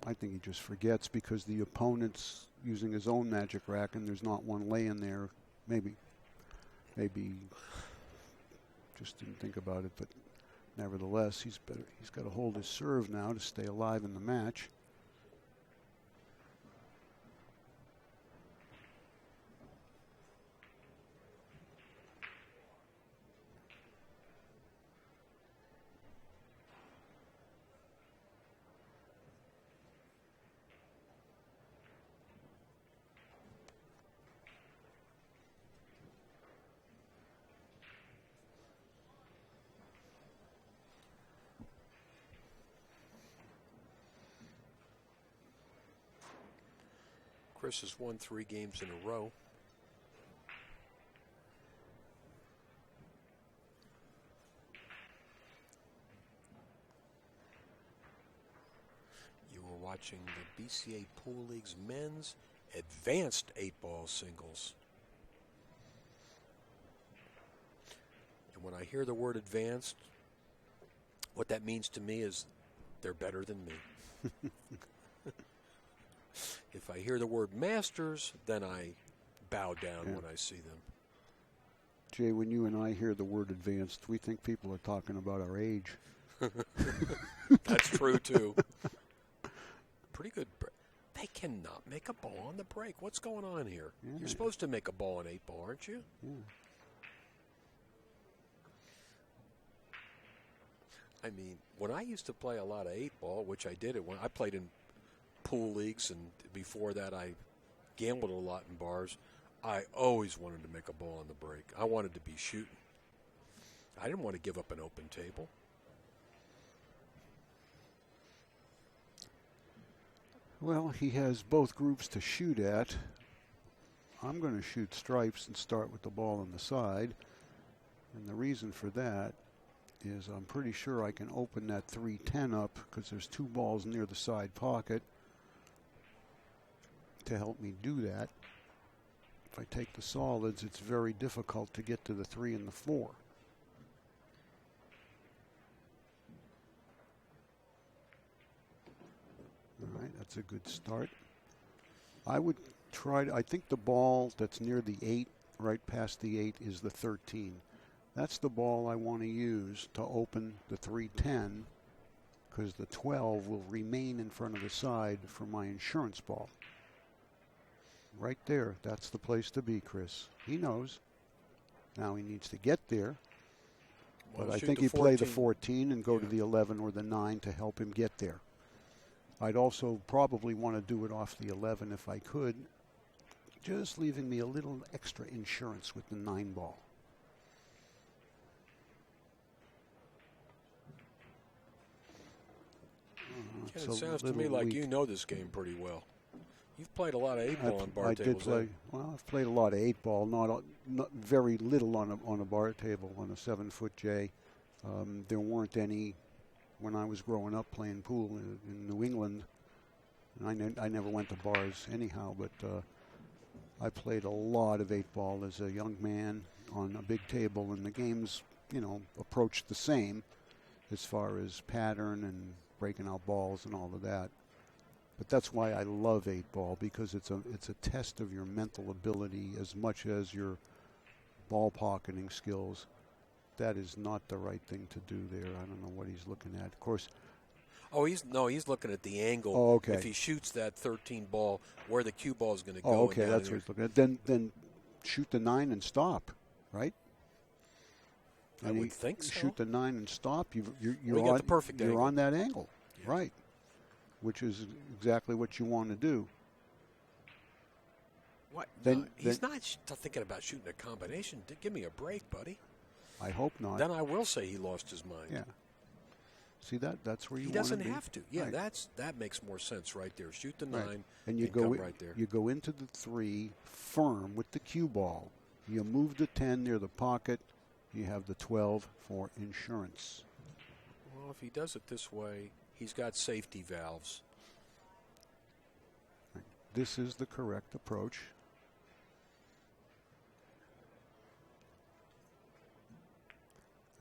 I think he just forgets because the opponent's using his own magic rack and there's not one laying there. Maybe just didn't think about it, but nevertheless, he's got to hold his serve now to stay alive in the match. Chris has won 3 games in a row. You are watching the BCA Pool League's men's advanced 8-ball singles. And when I hear the word advanced, what that means to me is they're better than me. If I hear the word masters, then I bow down when I see them. Jay, when you and I hear the word advanced, we think people are talking about our age. That's true, too. Pretty good. They cannot make a ball on the break. What's going on here? Yeah. You're supposed to make a ball in 8-ball, aren't you? Yeah. I mean, when I used to play a lot of 8-ball, which I did when I played in pool leagues, and before that I gambled a lot in bars, I always wanted to make a ball on the break. I wanted to be shooting. I didn't want to give up an open table. Well, he has both groups to shoot at. I'm going to shoot stripes and start with the ball on the side. And the reason for that is I'm pretty sure I can open that 3-10 up because there's 2 balls near the side pocket to help me do that. If I take the solids, it's very difficult to get to the 3 and the 4. All right, that's a good start. I would try to, I think the ball that's near the 8 right past the 8 is the 13. That's the ball I want to use to open the 310, because the 12 will remain in front of the side for my insurance ball. Right there, that's the place to be, Chris. He knows. Now he needs to get there. But I think you play the 14 and go to the 11 or the 9 to help him get there. I'd also probably want to do it off the 11 if I could, just leaving me a little extra insurance with the 9 ball. It sounds to me like weak. you know this game pretty well. You've played a lot of 8-ball on bar I tables. did play. Well, I've played a lot of 8-ball, not very little on a bar table on a 7-foot J. There weren't any when I was growing up playing pool in New England. And I never went to bars anyhow, but I played a lot of 8-ball as a young man on a big table, and the games, approached the same as far as pattern and breaking out balls and all of that. But that's why I love 8-ball, because it's a test of your mental ability as much as your ball pocketing skills. That is not the right thing to do there. I don't know what he's looking at. Of course. Oh, he's looking at the angle. Oh, okay. If he shoots that 13 ball, where the cue ball is going to go. Oh, okay, that's what he's looking at. Then shoot the 9 and stop, right? I would think so. Shoot the 9 and stop. You're on the perfect angle. You're on that angle, yeah. Right? Which is exactly what you want to do. What? He's not thinking about shooting a combination. Give me a break, buddy. I hope not. Then I will say he lost his mind. Yeah. See that's where you he want to be. He doesn't have to. Yeah, right. that makes more sense right there. Shoot the 9 right. And you come right there. You go into the 3 firm with the cue ball. You move the 10 near the pocket. You have the 12 for insurance. Well, if he does it this way, he's got safety valves. Right. This is the correct approach.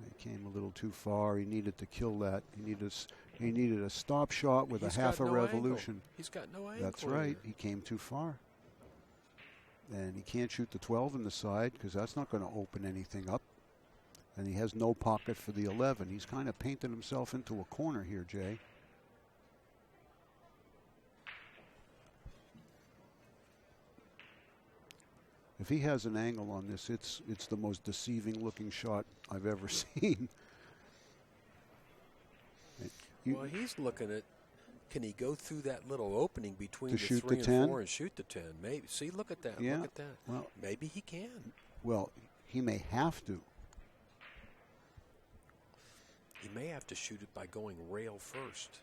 He came a little too far. He needed to kill that. He needed a stop shot with a half a revolution. Angle. He's got no angle. That's right. He came too far. And he can't shoot the 12 in the side because that's not going to open anything up. And he has no pocket for the 11. He's kind of painted himself into a corner here, Jay. If he has an angle on this, it's the most deceiving looking shot I've ever seen. Well, he's looking at, can he go through that little opening between the 3 and 10? 4 and shoot the 10? Maybe. See, look at that. Yeah. Look at that. Well, maybe he can. Well, he may have to. He may have to shoot it by going rail first.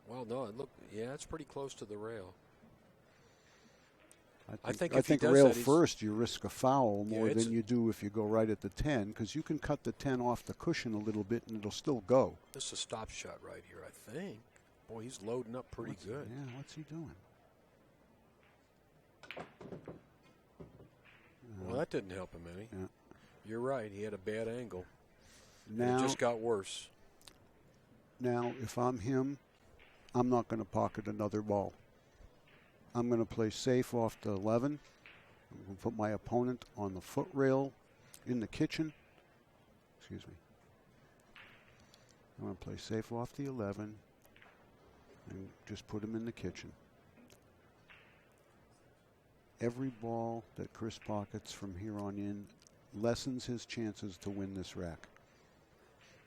Well, no, look, yeah, it's pretty close to the rail. I think if he does rail that, first, you risk a foul more Yeah, than you do if you go right at the 10, because you can cut the 10 off the cushion a little bit and it'll still go. This is a stop shot right here, I think. Boy, he's loading up pretty good. Yeah, what's he doing? Well, that didn't help him any. Yeah. You're right. He had a bad angle. Now, it just got worse. Now, if I'm him, I'm not going to pocket another ball. I'm going to play safe off the 11. I'm going to put my opponent on the foot rail in the kitchen. Excuse me. I'm going to play safe off the 11 and just put him in the kitchen. Every ball that Chris pockets from here on in lessens his chances to win this rack.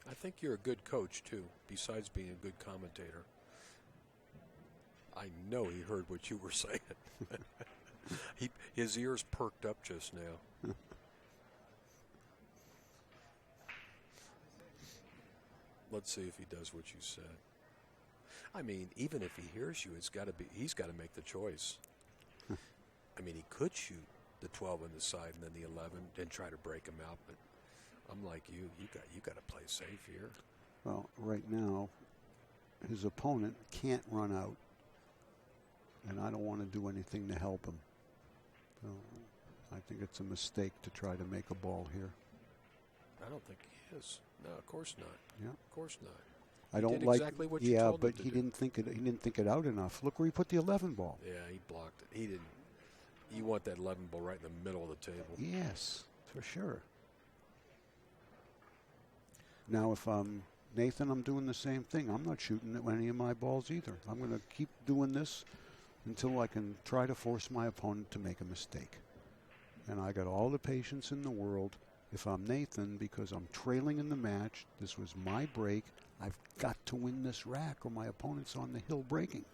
I think you're a good coach, too, besides being a good commentator. I know he heard what you were saying. His ears perked up just now. Let's see if he does what you said. I mean, even if he hears you, he's got to make the choice. I mean, he could shoot the 12 on the side and then the 11 and try to break him out, but I'm like you got to play safe here. Well, right now, his opponent can't run out, and I don't want to do anything to help him. So I think it's a mistake to try to make a ball here. I don't think he is. No, of course not. Yeah, of course not. I don't did like. Exactly what you yeah, told but him to he do. didn't think it. He didn't think it out enough. Look where he put the 11 ball. Yeah, he blocked it. He didn't. You want that 11 ball right in the middle of the table. Yes, for sure. Now, if I'm Nathan, I'm doing the same thing. I'm not shooting at any of my balls either. I'm going to keep doing this until I can try to force my opponent to make a mistake. And I got all the patience in the world. If I'm Nathan, because I'm trailing in the match, this was my break, I've got to win this rack or my opponent's on the hill breaking.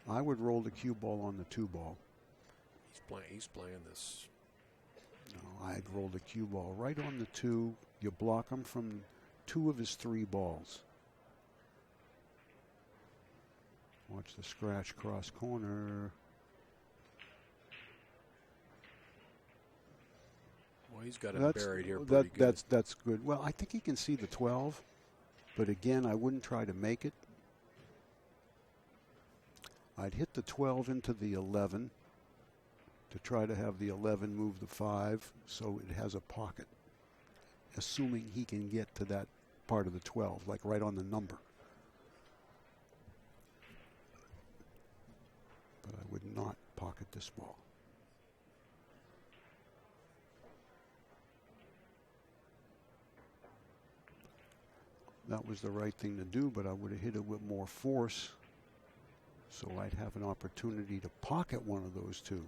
I would roll the cue ball on the 2 ball. He's playing this. No, I'd roll the cue ball right on the 2. You block him from 2 of his 3 balls. Watch the scratch cross corner. Well, he's got it buried here pretty good. That's good. Well, I think he can see the 12, but again, I wouldn't try to make it. I'd hit the 12 into the 11 to try to have the 11 move the 5 so it has a pocket, assuming he can get to that part of the 12, like right on the number. But I would not pocket this ball. That was the right thing to do, but I would have hit it with more force. So I'd have an opportunity to pocket one of those 2.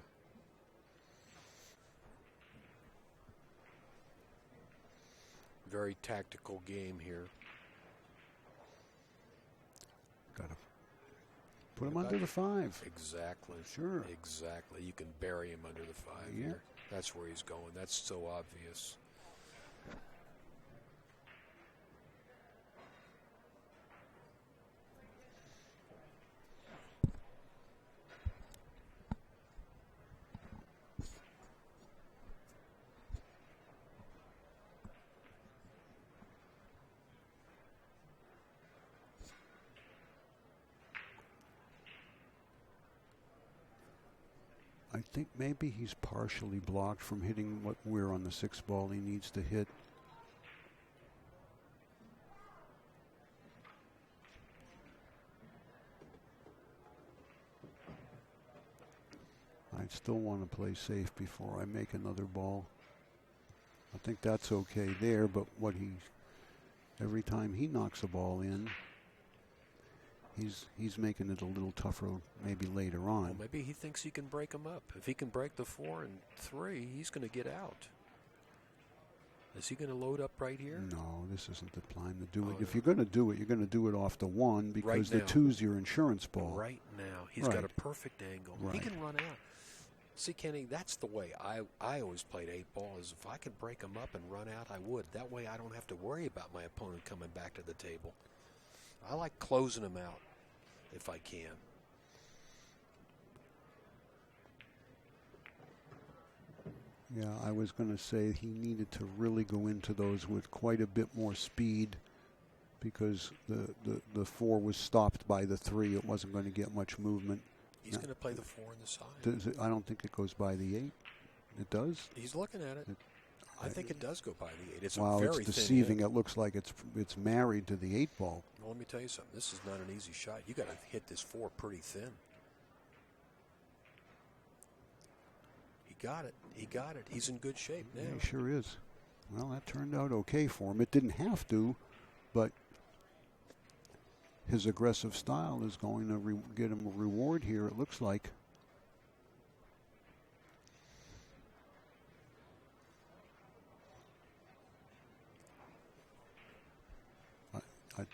Very tactical game here. Got to put him under the 5. Exactly. Sure. Exactly. You can bury him under the 5 here. That's where he's going. That's so obvious. I think maybe he's partially blocked from hitting what we're on the 6 ball he needs to hit. I'd still want to play safe before I make another ball. I think that's okay there, but every time he knocks a ball in, he's making it a little tougher maybe later on. Well, maybe he thinks he can break him up. If he can break the 4 and 3, he's going to get out. Is he going to load up right here? No, this isn't the time to do it. If you're going to do it, you're going to do it off the 1 because right the 2's your insurance ball. Right now. He's got a perfect angle. He can run out. See, Kenny, that's the way I always played 8 ball is if I could break him up and run out, I would. That way I don't have to worry about my opponent coming back to the table. I like closing him out if I can. Yeah, I was going to say he needed to really go into those with quite a bit more speed because the 4 was stopped by the 3. It wasn't going to get much movement. He's going to play the 4 on the side. I don't think it goes by the 8. It does? He's looking at it. I think it does go by the 8. It's wow, a very it's deceiving. It looks like it's married to the 8 ball. Well, let me tell you something. This is not an easy shot. You got to hit this 4 pretty thin. He got it. He got it. He's in good shape now. Yeah, he sure is. Well, that turned out okay for him. It didn't have to, but his aggressive style is going to get him a reward here, it looks like.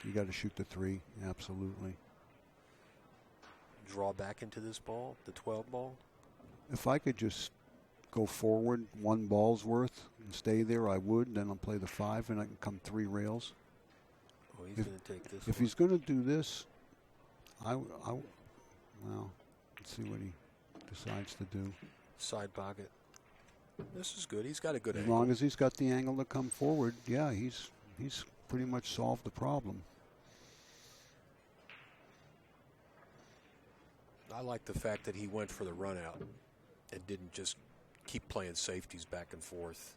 You got to shoot the 3, absolutely. Draw back into this ball, the 12 ball? If I could just go forward 1 ball's worth and stay there, I would. Then I'll play the 5 and I can come 3 rails. Oh, he's going to take this If he's going to do this, well, let's see what he decides to do. Side pocket. This is good. He's got a good angle. As long as he's got the angle to come forward, yeah, he's pretty much solved the problem. I like the fact that he went for the run out and didn't just keep playing safeties back and forth.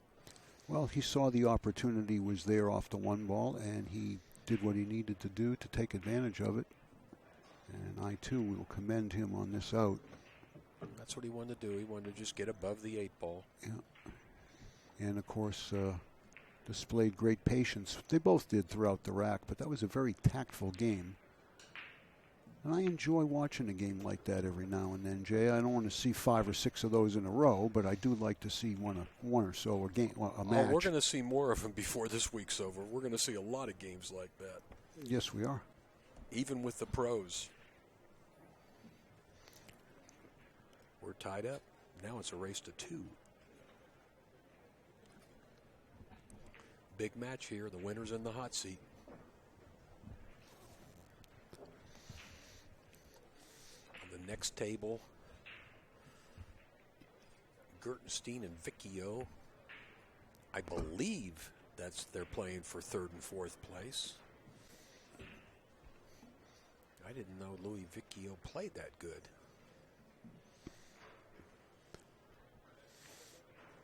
Well, he saw the opportunity was there off the one ball, and he did what he needed to do to take advantage of it. And I, too, will commend him on this out. That's what he wanted to do. He wanted to just get above the 8-ball. Yeah. And, of course, displayed great patience. They both did throughout the rack, but that was a very tactful game. And I enjoy watching a game like that every now and then, Jay. I don't want to see 5 or 6 of those in a row, but I do like to see one or so a match. We're going to see more of them before this week's over. We're going to see a lot of games like that. Yes, we are. Even with the pros. We're tied up. Now it's a race to 2. Big match here. The winner's in the hot seat. On the next table, Gertenstein and Vicchio. I believe they're playing for 3rd and 4th place. I didn't know Louis Vicchio played that good.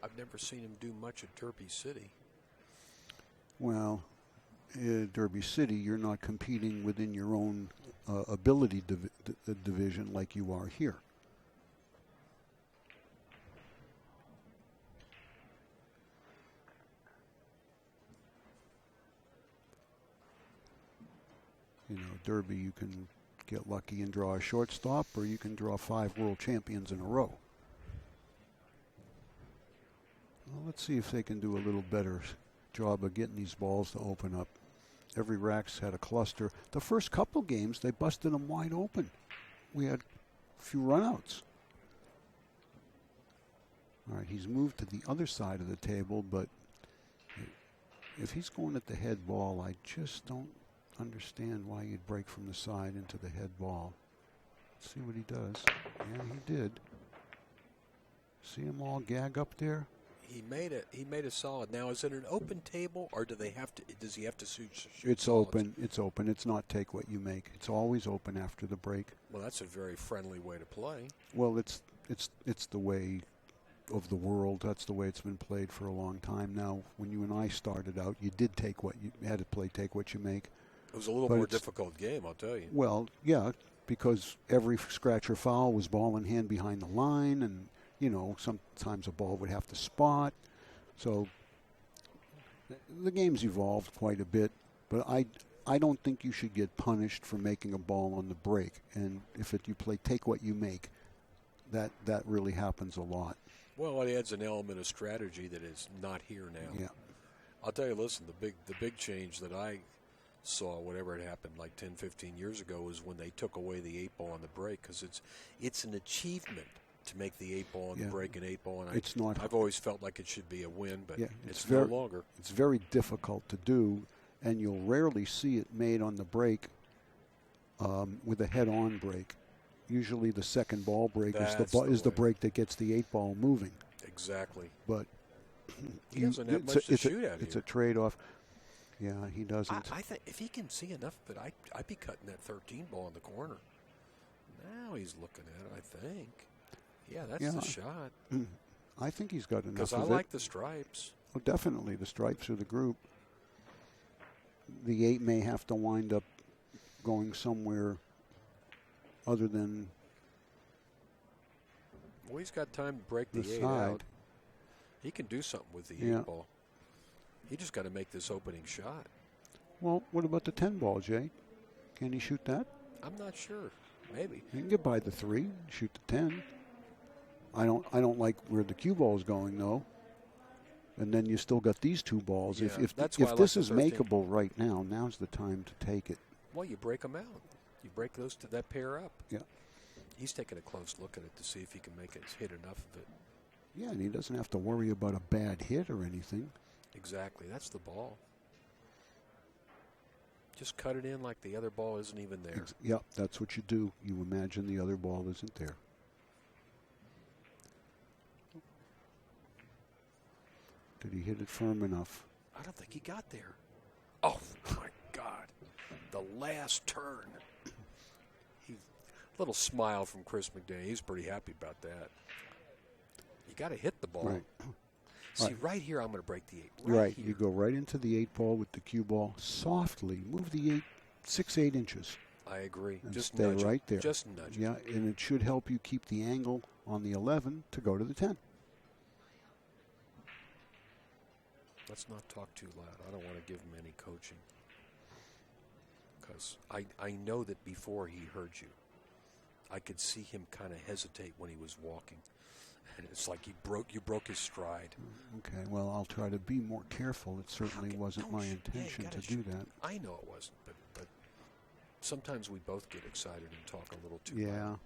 I've never seen him do much at Derby City. Well, Derby City, you're not competing within your own ability division like you are here. You know, Derby, you can get lucky and draw a shortstop, or you can draw 5 world champions in a row. Well, let's see if they can do a little better job of getting these balls to open up. Every rack's had a cluster. The first couple games, they busted them wide open. We had a few runouts. All right, he's moved to the other side of the table, but if he's going at the head ball, I just don't understand why you'd break from the side into the head ball. Let's see what he does. Yeah, he did. See him all gag up there? He made it solid. Now, is it an open table, or does he have to shoot It's solids? open. It's open. It's not take what you make. It's always open after the break. Well, that's a very friendly way to play. Well, it's the way of the world. That's the way it's been played for a long time now. When you and I started out, you did take what you had to play. Take what you make. It was a little more difficult game, I'll tell you. Well, yeah, because every scratch or foul was ball in hand behind the line, and you know, sometimes a ball would have to spot. So the game's evolved quite a bit, but I don't think you should get punished for making a ball on the break. And if you play take what you make, that really happens a lot. Well, it adds an element of strategy that is not here now. Yeah. I'll tell you, listen, the big change that I saw, whatever had happened like 10, 15 years ago, was when they took away the 8-ball on the break, because it's an achievement to make the 8-ball on the break an 8-ball. And it's not. I've always felt like it should be a win, but it's no longer. It's very difficult to do, and you'll rarely see it made on the break with a head-on break. Usually the second ball break is the break that gets the 8-ball moving. Exactly. But he doesn't have much to shoot at. It's a trade-off. Yeah, he doesn't. I think if he can see enough of it, I'd be cutting that 13 ball in the corner. Now he's looking at it, I think. Yeah, that's the shot. I think he's got enough of it. Because I like the stripes. Oh, definitely. The stripes are the group. The 8 may have to wind up going somewhere other than well, he's got time to break the 8 side. out. He can do something with the 8-ball. He just got to make this opening shot. Well, what about the 10 ball, Jay? Can he shoot that? I'm not sure. Maybe. He can get by the 3, shoot the 10. I don't like where the cue ball is going, though. And then you still got these 2 balls. Yeah, if this is makeable right now, now's the time to take it. Well, you break them out. You break that pair up. Yeah. He's taking a close look at it to see if he can make it hit enough of it. Yeah, and he doesn't have to worry about a bad hit or anything. Exactly. That's the ball. Just cut it in like the other ball isn't even there. Yep, that's what you do. You imagine the other ball isn't there. Did he hit it firm enough? I don't think he got there. Oh, my God. The last turn. Little smile from Chris McDaniel. He's pretty happy about that. You got to hit the ball. Right. See, right here, I'm going to break the 8. Right. Here. You go right into the 8 ball with the cue ball. Softly move the 6-8 inches. I agree. And just stay nudge right it. there. Just nudge it. Yeah, and it should help you keep the angle on the 11 to go to the 10. Let's not talk too loud. I don't want to give him any coaching. Because I know that before he heard you, I could see him kind of hesitate when he was walking. And it's like you broke his stride. Okay, well, I'll try to be more careful. It certainly wasn't my intention to do that. I know it wasn't, but sometimes we both get excited and talk a little too Yeah. loud.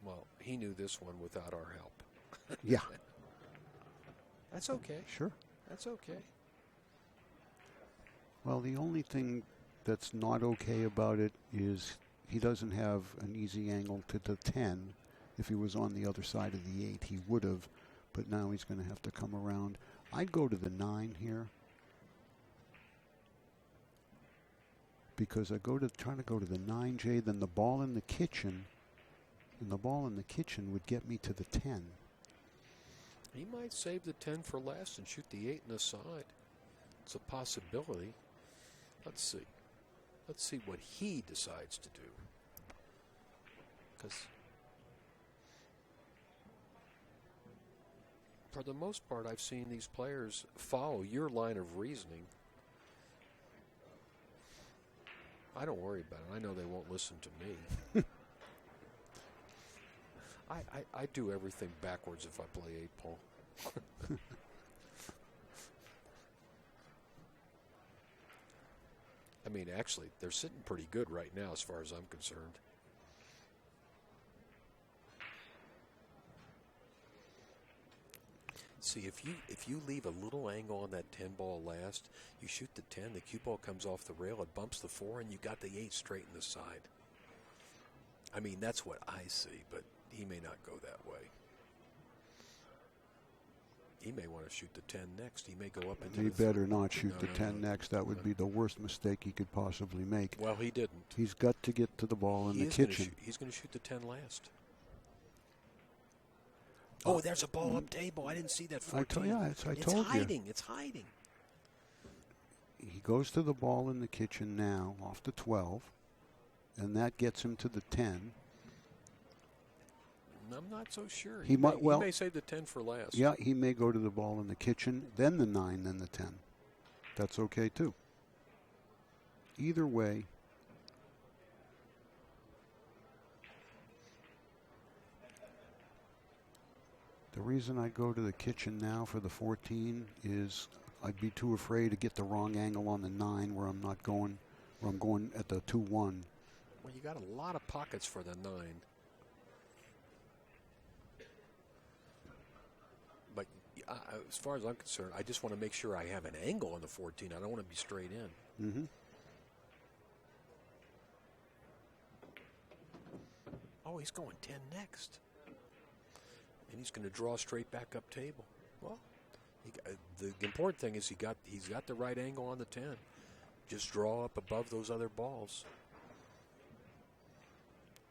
Well, he knew this one without our help. Yeah. That's okay. Sure. That's okay. Well, the only thing that's not okay about it is he doesn't have an easy angle to the 10. If he was on the other side of the 8, he would have, but now he's going to have to come around. I'd go to the 9 here because trying to go to the 9J, then the ball in the kitchen, and the ball in the kitchen would get me to the 10. He might save the 10 for last and shoot the 8 in the side. It's a possibility. Let's see. Let's see what he decides to do. Because for the most part, I've seen these players follow your line of reasoning. I don't worry about it. I know they won't listen to me. I do everything backwards if I play 8-ball. I mean, actually, they're sitting pretty good right now as far as I'm concerned. See, if you leave a little angle on that 10 ball last, you shoot the 10, the cue ball comes off the rail, it bumps the 4, and you got the 8 straight in the side. I mean, that's what I see, but he may not go that way. He may want to shoot the 10 next. He may go up into He the better not shoot the 10 next. That would be the worst mistake he could possibly make. Well, he didn't. He's got to get to the ball in the kitchen. He's going to shoot the 10 last. Oh, there's a ball up table. I didn't see that 14. I told you. It's hiding. It's hiding. He goes to the ball in the kitchen now, off the 12, and that gets him to the 10. I'm not so sure. He may save the 10 for last. Yeah, he may go to the ball in the kitchen, then the 9, then the 10. That's okay, too. Either way, the reason I go to the kitchen now for the 14 is I'd be too afraid to get the wrong angle on the 9 where I'm going at the 2-1. Well, you got a lot of pockets for the 9. But as far as I'm concerned, I just want to make sure I have an angle on the 14. I don't want to be straight in. Mm-hmm. Oh, he's going 10 next. And he's going to draw straight back up table. Well, the important thing is he's got the right angle on the 10. Just draw up above those other balls.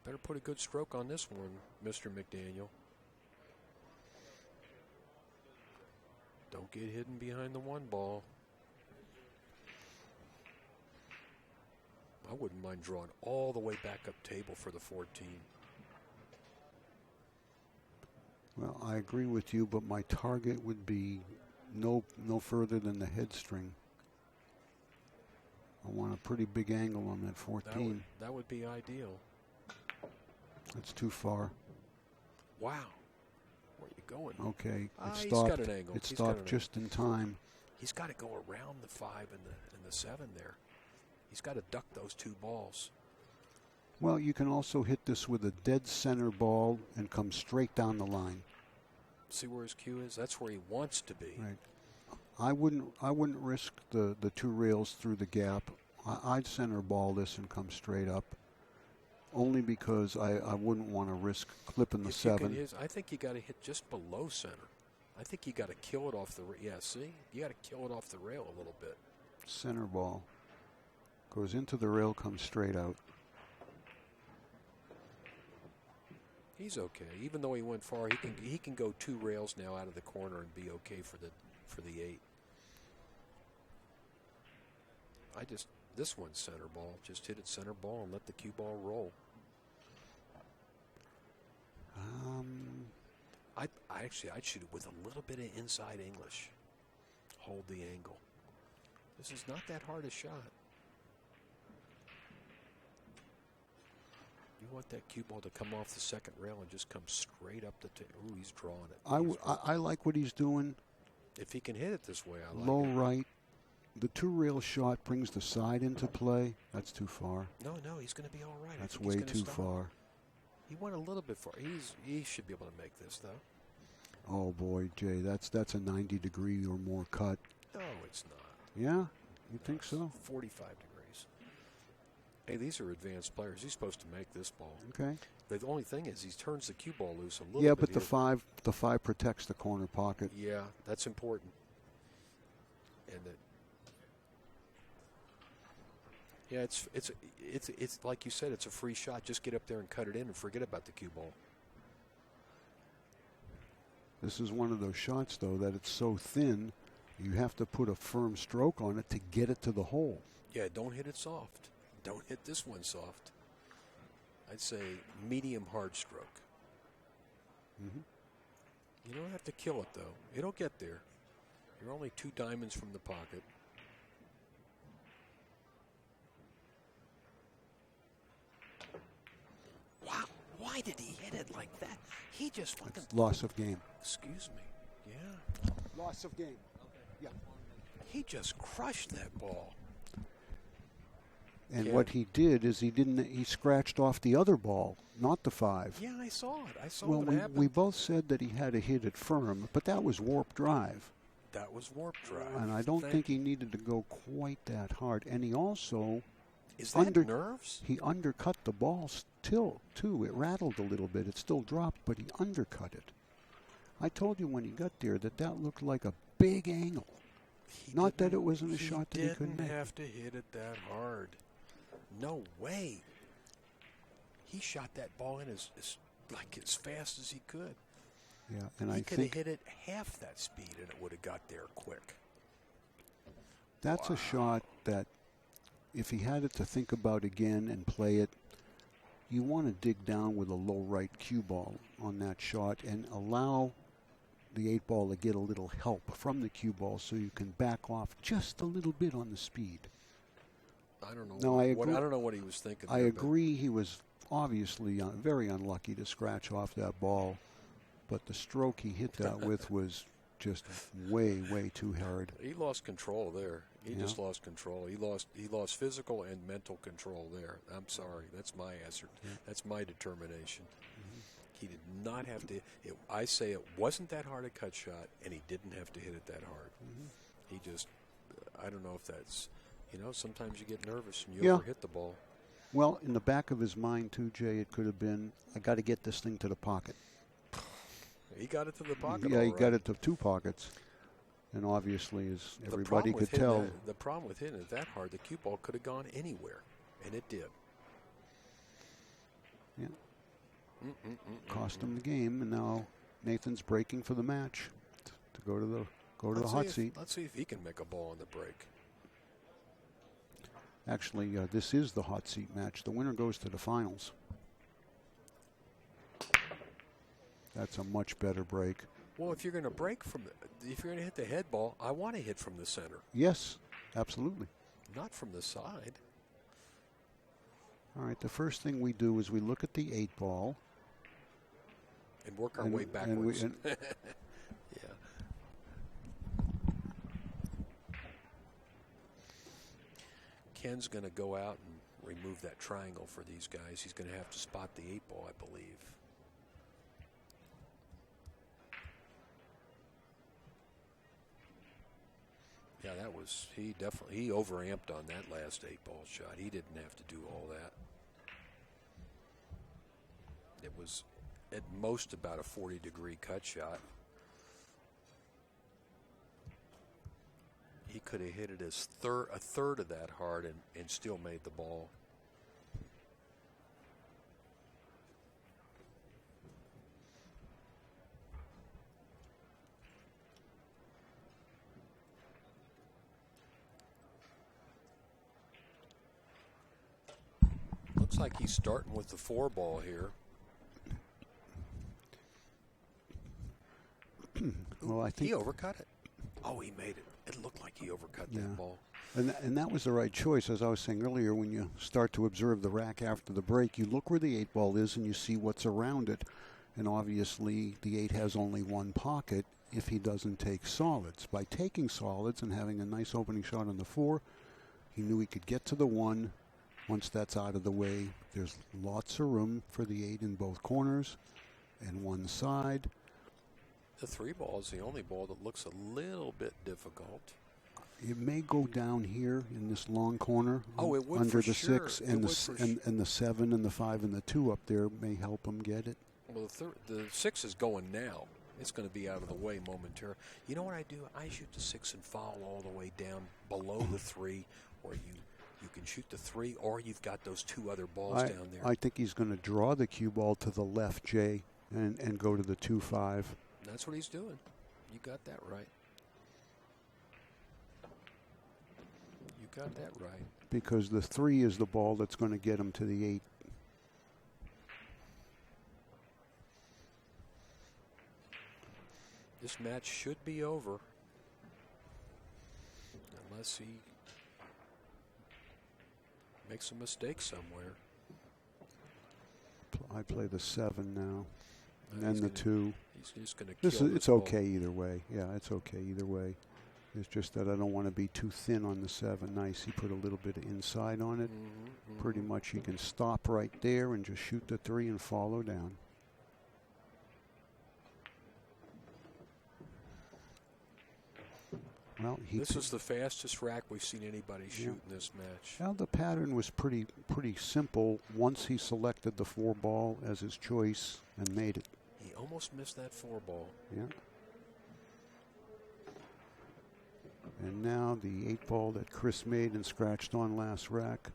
Better put a good stroke on this one, Mr. McDaniel. Don't get hidden behind the 1 ball. I wouldn't mind drawing all the way back up table for the 14. Well, I agree with you, but my target would be no further than the head string. I want a pretty big angle on that 14. That would be ideal. That's too far. Wow. Where are you going? Okay, it He's stopped. got an angle. It stopped just in time. He's got to go around the 5 and the 7 there. He's got to duck those 2 balls. Well, you can also hit this with a dead center ball and come straight down the line. See where his cue is? That's where he wants to be. Right. I wouldn't risk the 2 rails through the gap. I'd center ball this and come straight up. Only because I wouldn't want to risk clipping the 7. I think you got to hit just below center. I think you got to kill it off the see? You got to kill it off the rail a little bit. Center ball goes into the rail, comes straight out. He's okay. Even though he went far, he can go 2 rails now out of the corner and be okay for the 8. This one's center ball. Just hit it center ball and let the cue ball roll. I'd shoot it with a little bit of inside English. Hold the angle. This is not that hard a shot. You want that cue ball to come off the second rail and just come straight up the table. Ooh, he's drawing it. I like what he's doing. If he can hit it this way, I like Low it. right. The 2-rail shot brings the side into play. That's too far. No, he's going to be all right. That's way too far. He went a little bit far. He should be able to make this, though. Oh, boy, Jay, that's a 90-degree or more cut. No, it's not. Yeah? You think so? 45 degrees. Hey, these are advanced players. He's supposed to make this ball. Okay. The only thing is he turns the cue ball loose a little bit. Yeah, but the five protects the corner pocket. Yeah, that's important. And yeah, it's like you said, it's a free shot. Just get up there and cut it in and forget about the cue ball. This is one of those shots, though, that it's so thin, you have to put a firm stroke on it to get it to the hole. Yeah, don't hit it soft. Don't hit this one soft. I'd say medium hard stroke. Mm-hmm. You don't have to kill it, though. It'll get there. You're only 2 diamonds from the pocket. Wow, why did he hit it like that? He just fucking... Loss of game. Excuse me. Yeah. Loss of game. Yeah. He just crushed that ball. And what he did is he scratched off the other ball, not the 5. Yeah, I saw it. I saw what happened. We both said that he had to hit it firm, but that was warp drive. That was warp drive. And I don't think he needed to go quite that hard. And he also... Is that nerves? He undercut the ball still, too. It rattled a little bit. It still dropped, but he undercut it. I told you when he got there that looked like a big angle. Not that it wasn't a shot that he couldn't make. He didn't have to hit it that hard. No way. He shot that ball in as fast as he could. Yeah, and he could have hit it half that speed and it would have got there quick. That's a shot that if he had it to think about again and play it, you want to dig down with a low right cue ball on that shot and allow the 8 ball to get a little help from the cue ball so you can back off just a little bit on the speed. I don't know. No, I agree. I don't know what he was thinking. I agree. He was obviously very unlucky to scratch off that ball, but the stroke he hit that with was just way, way too hard. He lost control there. He just lost control. He lost physical and mental control there. I'm sorry. That's my answer. Yeah. That's my determination. Mm-hmm. He did not have to. I say it wasn't that hard a cut shot, and he didn't have to hit it that hard. Mm-hmm. He just, I don't know if that's, sometimes you get nervous and you overhit the ball. Well, in the back of his mind, too, Jay, it could have been, I got to get this thing to the pocket. He got it to the pocket. Yeah, he got it to 2 pockets. And obviously, as everybody could tell. The problem with hitting it that hard, the cue ball could have gone anywhere, and it did. Yeah. Cost him the game, and now Nathan's breaking for the match to go to the hot seat. Let's see if he can make a ball on the break. Actually, this is the hot seat match. The winner goes to the finals. That's a much better break. Well, if you're going to break if you're going to hit the head ball, I want to hit from the center. Yes, absolutely. Not from the side. All right, the first thing we do is we look at the 8 ball. And work our way backwards. Yeah. Ken's going to go out and remove that triangle for these guys. He's going to have to spot the 8 ball, I believe. Yeah, he overamped on that last 8 ball shot. He didn't have to do all that. It was at most about a 40-degree cut shot. He could have hit it as a third of that hard and still made the ball. Looks like he's starting with the 4-ball here. Well, I think he overcut it. Oh, he made it. It looked like he overcut that ball. And that was the right choice. As I was saying earlier, when you start to observe the rack after the break, you look where the 8-ball is and you see what's around it. And obviously, the 8 has only one pocket if he doesn't take solids. By taking solids and having a nice opening shot on the 4, he knew he could get to the 1. Once that's out of the way, there's lots of room for the 8 in both corners and one side. The 3-ball is the only ball that looks a little bit difficult. It may go down here in this long corner. Oh, it would under for the sure. 6 and the 7 and the 5 and the 2 up there may help him get it. Well, the 6 is going now. It's going to be out of the way momentarily. You know what I do? I shoot the 6 and foul all the way down below the 3, or you can shoot the 3, or you've got those 2 other balls down there. I think he's going to draw the cue ball to the left, Jay, and go to the 2-5. That's what he's doing. You got that right. You got that right. Because the 3 is the ball that's going to get him to the 8. This match should be over. Unless he makes a mistake somewhere. I play the 7 now. And then the 2. He's just going to kill this It's ball. okay either way. Yeah, it's okay either way. It's just that I don't want to be too thin on the 7. Nice. He put a little bit of inside on it. Pretty much he can stop right there and just shoot the 3 and follow down. Well, this is the fastest rack we've seen anybody shoot in this match. Well, the pattern was pretty simple once he selected the 4-ball as his choice and made it. He almost missed that 4-ball. Yeah. And now the 8-ball that Chris made and scratched on last rack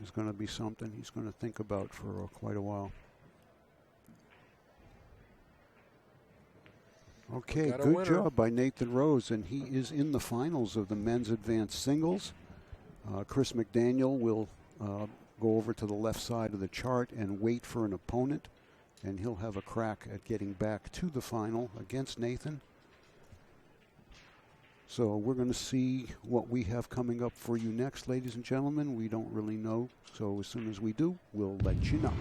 is going to be something he's going to think about for quite a while. Okay, good job by Nathan Rose, and he is in the finals of the men's advanced singles. Chris McDaniel will go over to the left side of the chart and wait for an opponent, and he'll have a crack at getting back to the final against Nathan. So we're going to see what we have coming up for you next, ladies and gentlemen. We don't really know, so as soon as we do, we'll let you know.